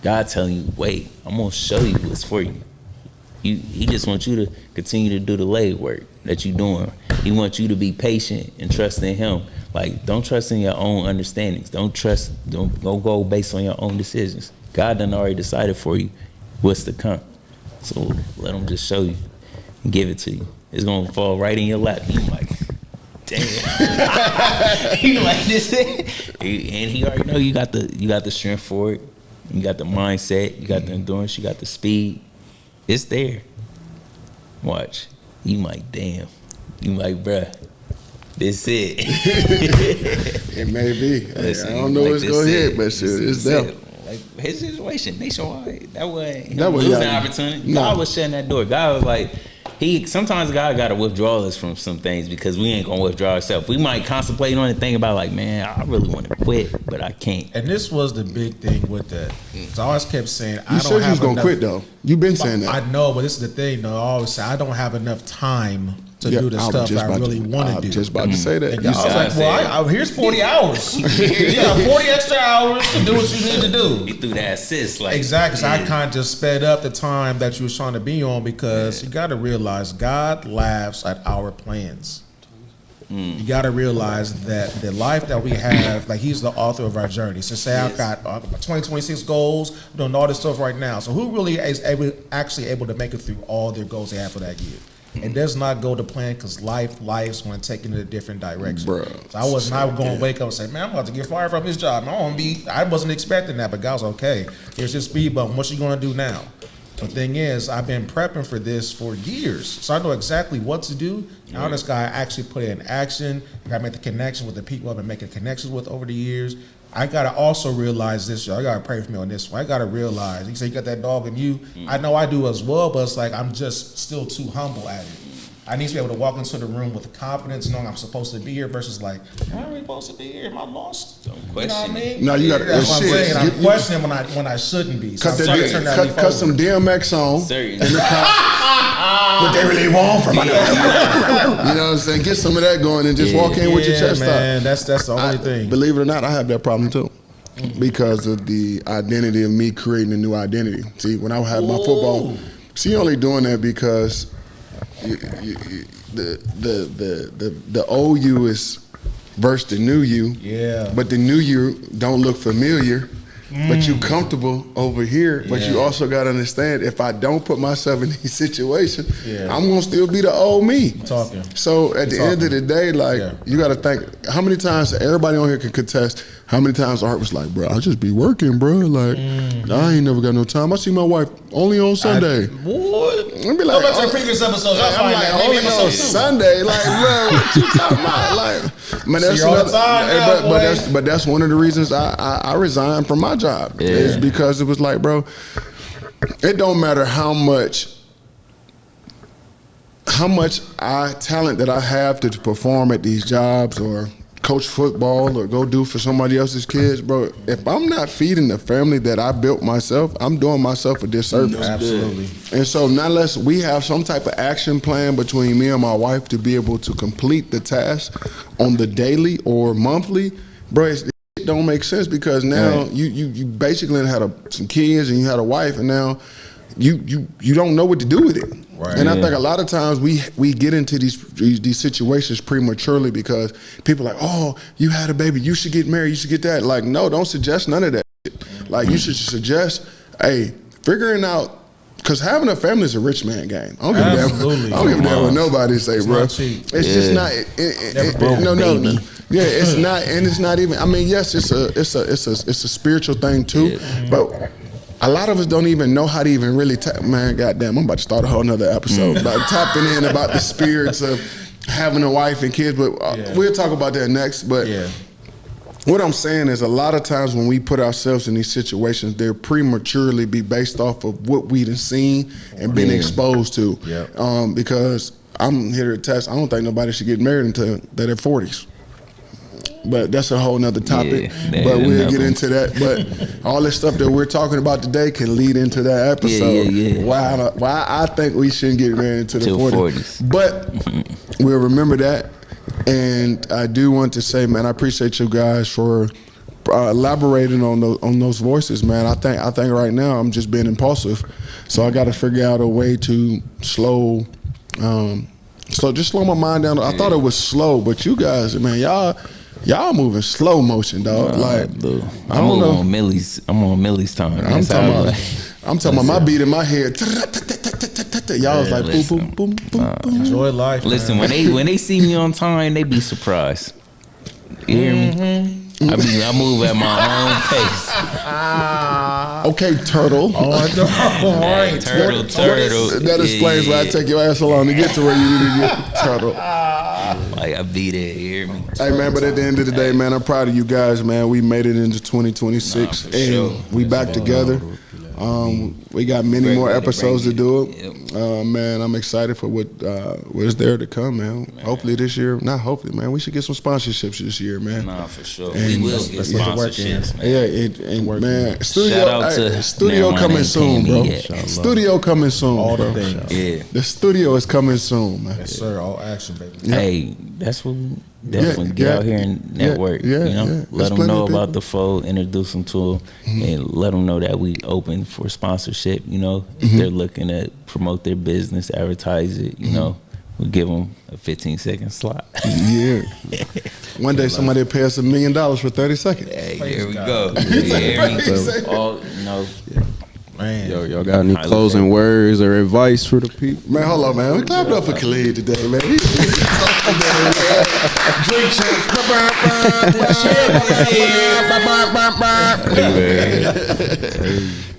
S3: God telling you, wait, I'm going to show you what's for you. He just wants you to continue to do the leg work that you're doing. He wants you to be patient and trust in him. Like, don't trust in your own understandings. Don't go based on your own decisions. God done already decided for you what's to come. So let him just show you and give it to you. It's gonna fall right in your lap. You like, damn. You like this, and he already know you got the strength for it. You got the mindset. You got the endurance. You got the speed. It's there. Watch. You like, damn. You like, bruh. This it.
S4: It may be. Listen, I don't know what's gonna hit, but shit, it's there.
S3: Like his situation nationwide. That wasn't losing opportunity. God was shutting that door. God was like, sometimes God got to withdraw us from some things because we ain't gonna withdraw ourselves. We might contemplate on it, think about like, man, I really want to quit, but I can't.
S2: And this was the big thing with that. So I always kept saying, I don't have enough.
S4: You said you was gonna quit though. You've been saying that.
S2: I know, but this is the thing though. I always say I don't have enough time to do the stuff I really want to do.
S4: I was just about to say that.
S2: And I was like, well, here's 40 hours. You got 40 extra hours to do what you need to do.
S3: He threw that assist. Like,
S2: exactly. So I kind of just sped up the time that you was trying to be on because you got to realize God laughs at our plans. You got to realize that the life that we have, like he's the author of our journey. So say I've got 2026 goals, I'm doing all this stuff right now. So who really is actually able to make it through all their goals they have for that year? It does not go to plan because life's going to take you in a different direction.
S4: Bruh,
S2: so I was not going to wake up and say, man, I'm about to get fired from this job. I wasn't expecting that, but God was okay. Here's your speed bump. What you going to do now? The thing is, I've been prepping for this for years, so I know exactly what to do. Now this guy actually put it in action. I got to make the connection with the people I've been making connections with over the years. I got to also realize this, y'all. I got to pray for me on this one. I got to realize, you say you got that dog in you. I know I do as well, but it's like I'm just still too humble at it. I need to be able to walk into the room with confidence, knowing I'm supposed to be here versus like, am I really supposed to be here? Am I lost?
S3: Don't question.
S2: You know what I mean?
S4: No, you got to.
S2: That's what I'm saying. I'm questioning when I shouldn't be. So
S4: cut some DMX on in the car. What they really want from me. You know what I'm saying? Get some of that going and just walk in with your chest
S2: man,
S4: up.
S2: That's the only thing.
S4: Believe it or not, I have that problem too. Because of the identity of me creating a new identity. See, when I had my football, you're only doing that because the old you is versus the new you. Yeah. But the new you don't look familiar. But you comfortable over here, but you also got to understand if I don't put myself in these situations, I'm going to still be the old me. So at the end of the day, like you got to think, how many times, everybody on here can contest, How many times Art was like, bro, I just be working, bro. Like, I ain't never got no time. I see my wife only on Sunday.
S2: What?
S4: I'd be like,
S2: Go back to the previous episodes. I'll
S4: I'm
S2: find
S4: like,
S2: that.
S4: only
S2: Maybe
S4: on
S2: episode 2.
S4: Sunday. Like, bro, what you talking about? Like, man, that's
S2: See you all the time now,
S4: but that's one of the reasons I resigned from my job. Is because it was like, bro, it don't matter how much talent that I have to perform at these jobs or coach football or go do for somebody else's kids, bro. If I'm not feeding the family that I built myself, I'm doing myself a disservice.
S2: Absolutely.
S4: And so not unless we have some type of action plan between me and my wife to be able to complete the task on the daily or monthly, bro, it don't make sense because now you basically had some kids and you had a wife and now you don't know what to do with it.
S2: Right.
S4: And I think a lot of times we get into these situations prematurely because people are like, oh, you had a baby, you should get married, you should get that. Like, no, don't suggest none of that shit. Like, you should suggest, hey, figuring out, because having a family is a rich man game. I don't give a damn. I don't give a damn what nobody say, bro.
S2: not cheap.
S4: It's just not. No. Yeah, it's not, and it's not even. I mean, yes, it's a spiritual thing too, but a lot of us don't even know how to even really man, goddamn, I'm about to start a whole nother episode about tapping in about the spirits of having a wife and kids, but we'll talk about that next. But what I'm saying is a lot of times when we put ourselves in these situations, they're prematurely be based off of what we done seen and been exposed to. Because I'm here to attest, I don't think nobody should get married until they're 40s. But that's a whole nother topic. But we'll get into that. But all this stuff that we're talking about today can lead into that episode. Why I think we shouldn't get married into the 40s. But we'll remember that. And I do want to say, man, I appreciate you guys for elaborating on those voices, man. I think right now I'm just being impulsive. So I got to figure out a way to slow my mind down. I thought it was slow, but you guys, man, y'all moving slow motion, dog.
S3: I'm on Millie's time.
S4: I'm talking about my beat in my head. Y'all was like boom, boom, boom, boom, boom.
S2: Enjoy life.
S3: Listen, when they see me on time, they be surprised. You hear me? I move at my own pace.
S4: Okay, turtle.
S2: Oh, all right.
S3: Turtle.
S4: That explains why I take your ass along to get to where you need to get, turtle.
S3: Like, I be there, you hear me?
S4: Hey, man, but at the end of the day, man, I'm proud of you guys, man. We made it into 2026, and
S3: sure.
S4: we back together. We got many more episodes to do it. Man, I'm excited for what is there to come, man. Hopefully this year, not hopefully, man. We should get some sponsorships this year, man.
S3: Nah, for sure.
S4: And
S3: We will get sponsorships, man.
S4: Yeah, man.
S3: Shout out to
S4: Studio
S3: Never
S4: coming
S3: Mind
S4: soon, bro.
S3: Paying me.
S4: Studio coming soon,
S2: All
S4: bro.
S2: the things.
S3: Yeah.
S4: The studio is coming soon, man.
S2: Yes, sir. All action, baby.
S3: Hey, that's what we definitely get out here and network.
S4: Yeah,
S3: you know,
S4: yeah.
S3: let
S4: There's
S3: them
S4: plenty
S3: know
S4: of
S3: about
S4: people.
S3: the fold, introduce them to them, and let them know that we open for sponsorship. You know, if they're looking to promote their business, advertise it. You know, we give them a 15-second slot.
S4: Yeah. One day somebody will pay us $1 million for 30 seconds.
S3: Hey,
S2: Praise
S3: here we
S2: God.
S3: go. You hear me? All, you know,
S2: Man.
S1: Y'all got any closing words or advice for the people?
S4: Man, hold on, man. We clapped up for Khalid today, man. Drink champs.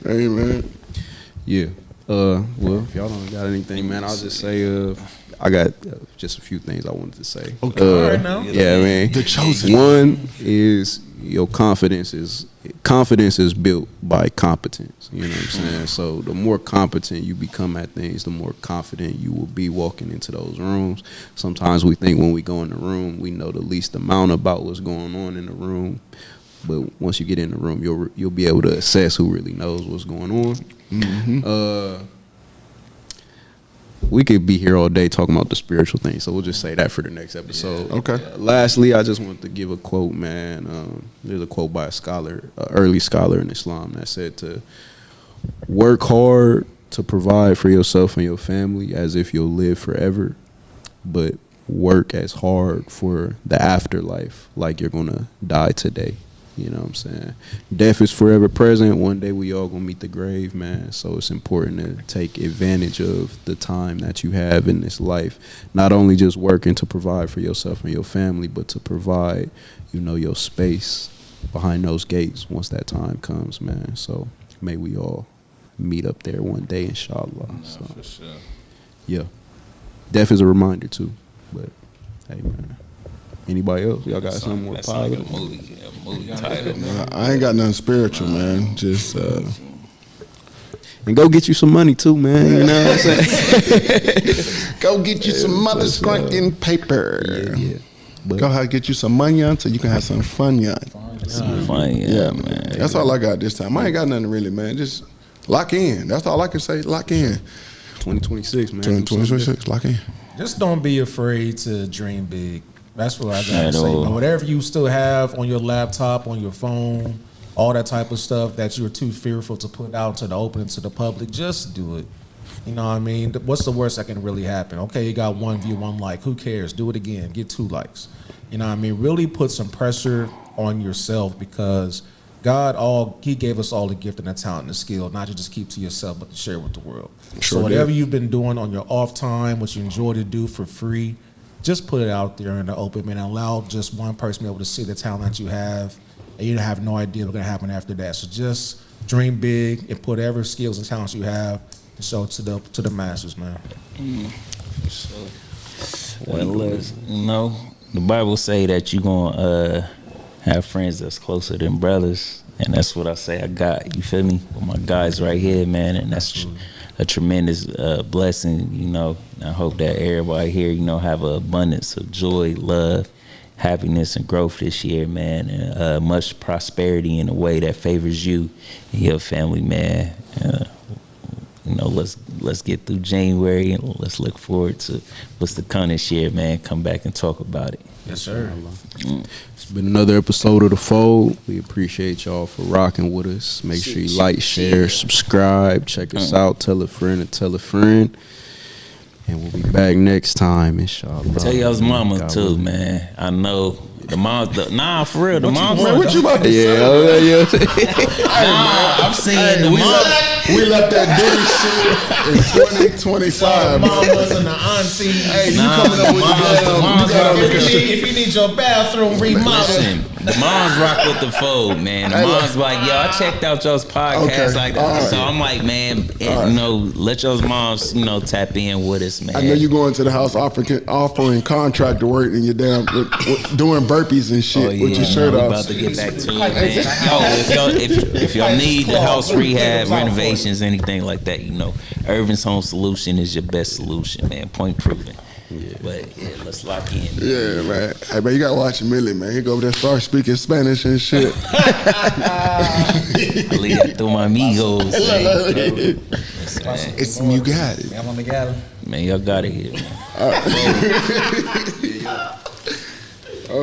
S4: Hey, man.
S1: Yeah. Well, if y'all don't got anything, man, I'll just say I got just a few things I wanted to say.
S4: Okay.
S2: All right, now.
S1: Yeah, I mean,
S4: The chosen.
S1: one is your confidence is built by competence. You know what I'm saying? So the more competent you become at things, the more confident you will be walking into those rooms. Sometimes we think when we go in the room, we know the least amount about what's going on in the room. But once you get in the room, you'll be able to assess who really knows what's going on. Mm-hmm. We could be here all day talking about the spiritual thing, so we'll just say that for the next episode.
S4: Yeah. Okay.
S1: Lastly, I just want to give a quote, man. There's a quote by a scholar, an early scholar in Islam, that said to work hard to provide for yourself and your family as if you'll live forever, but work as hard for the afterlife like you're gonna die today. You know what I'm saying? Death is forever present. One day we all gonna meet the grave, man. So it's important to take advantage of the time that you have in this life. Not only just working to provide for yourself and your family, but to provide, your space behind those gates once that time comes, man. So may we all meet up there one day, inshallah. So,
S3: For sure.
S1: yeah. Death is a reminder too. But hey, man. Anybody else? Y'all got something more
S3: That's like
S1: positive?
S3: a movie title.
S4: I ain't got nothing spiritual, man. Just
S1: And go get you some money too, man. You know what I'm saying?
S4: go get you some mother skunking paper.
S1: Yeah. But
S4: Go ahead, get you some money on so you can have some fun on.
S3: Fun,
S4: Yeah,
S3: man.
S4: That's all I got this time. I ain't got nothing really, man. Just lock in. That's all I can say. Lock in.
S1: 2026, man.
S4: 2026, lock in.
S2: Just don't be afraid to dream big. That's what I gotta
S3: At
S2: say.
S3: all.
S2: But whatever you still have on your laptop, on your phone, all that type of stuff that you're too fearful to put out to the open to the public, just do it. You know what I mean? What's the worst that can really happen? Okay, you got 1 view, 1 like. Who cares? Do it again. Get 2 likes. You know what I mean? Really put some pressure on yourself because He gave us all the gift and the talent and the skill, not to just keep to yourself, but to share with the world.
S4: Sure
S2: so whatever
S4: did.
S2: you've been doing on your off time, what you enjoy to do for free, just put it out there in the open, man. Allow just one person to be able to see the talent that you have, and you have no idea what's going to happen after that. So just dream big and put whatever skills and talents you have and show it to the masses, man.
S3: Well, the Bible say that you gonna have friends that's closer than brothers, and that's what I say I got. You feel me? With my guys right here, man, and that's a tremendous blessing. I hope that everybody here, have an abundance of joy, love, happiness, and growth this year, man, and much prosperity in a way that favors you and your family, man. Let's get through January and let's look forward to what's to come this year, man. Come back and talk about it.
S2: Yes, sir.
S1: It's been another episode of The Fold. We appreciate y'all for rocking with us. Make sure you like, share, subscribe. Check us out. Tell a friend and tell a friend. And we'll be back next time, inshallah.
S3: Tell y'all's mama
S1: God
S3: too,
S1: willing.
S3: man. I know the moms. Nah, for real, the moms.
S4: Man, what you about to
S1: Yeah,
S4: say?
S1: yeah.
S3: Nah, I'm saying the moms.
S4: We left that dirty shit in 2025. bro.
S2: Mamas and the aunties.
S4: Hey,
S3: Nah,
S4: you coming up with
S3: moms-
S4: the damn,
S3: moms
S4: you got
S3: are-
S4: on the
S2: If you need your bathroom remodeled,
S3: Listen, the moms rock with the fold, man. The
S4: Hey,
S3: moms like, yo, I checked out y'all's podcast
S4: Okay,
S3: like that.
S4: all right.
S3: So I'm like, man, let y'all's moms, tap in with us, man.
S4: I know you going to the house offering contractor work and you're damn doing burpees and shit
S3: Oh, yeah,
S4: with your shirt
S3: we
S4: off.
S3: about to get back to it, man. Yo, if y'all need the house rehab, renovations, anything like that, Irvin's Home Solution is your best solution, man. Point proven. But yeah, let's lock in.
S4: Yeah, man. Hey, man, you gotta watch Millie, man. He go over there, start speaking Spanish and shit.
S3: I leave that through my amigos. Man. Listen, man.
S4: It's you got it.
S3: Man, y'all got it here, man.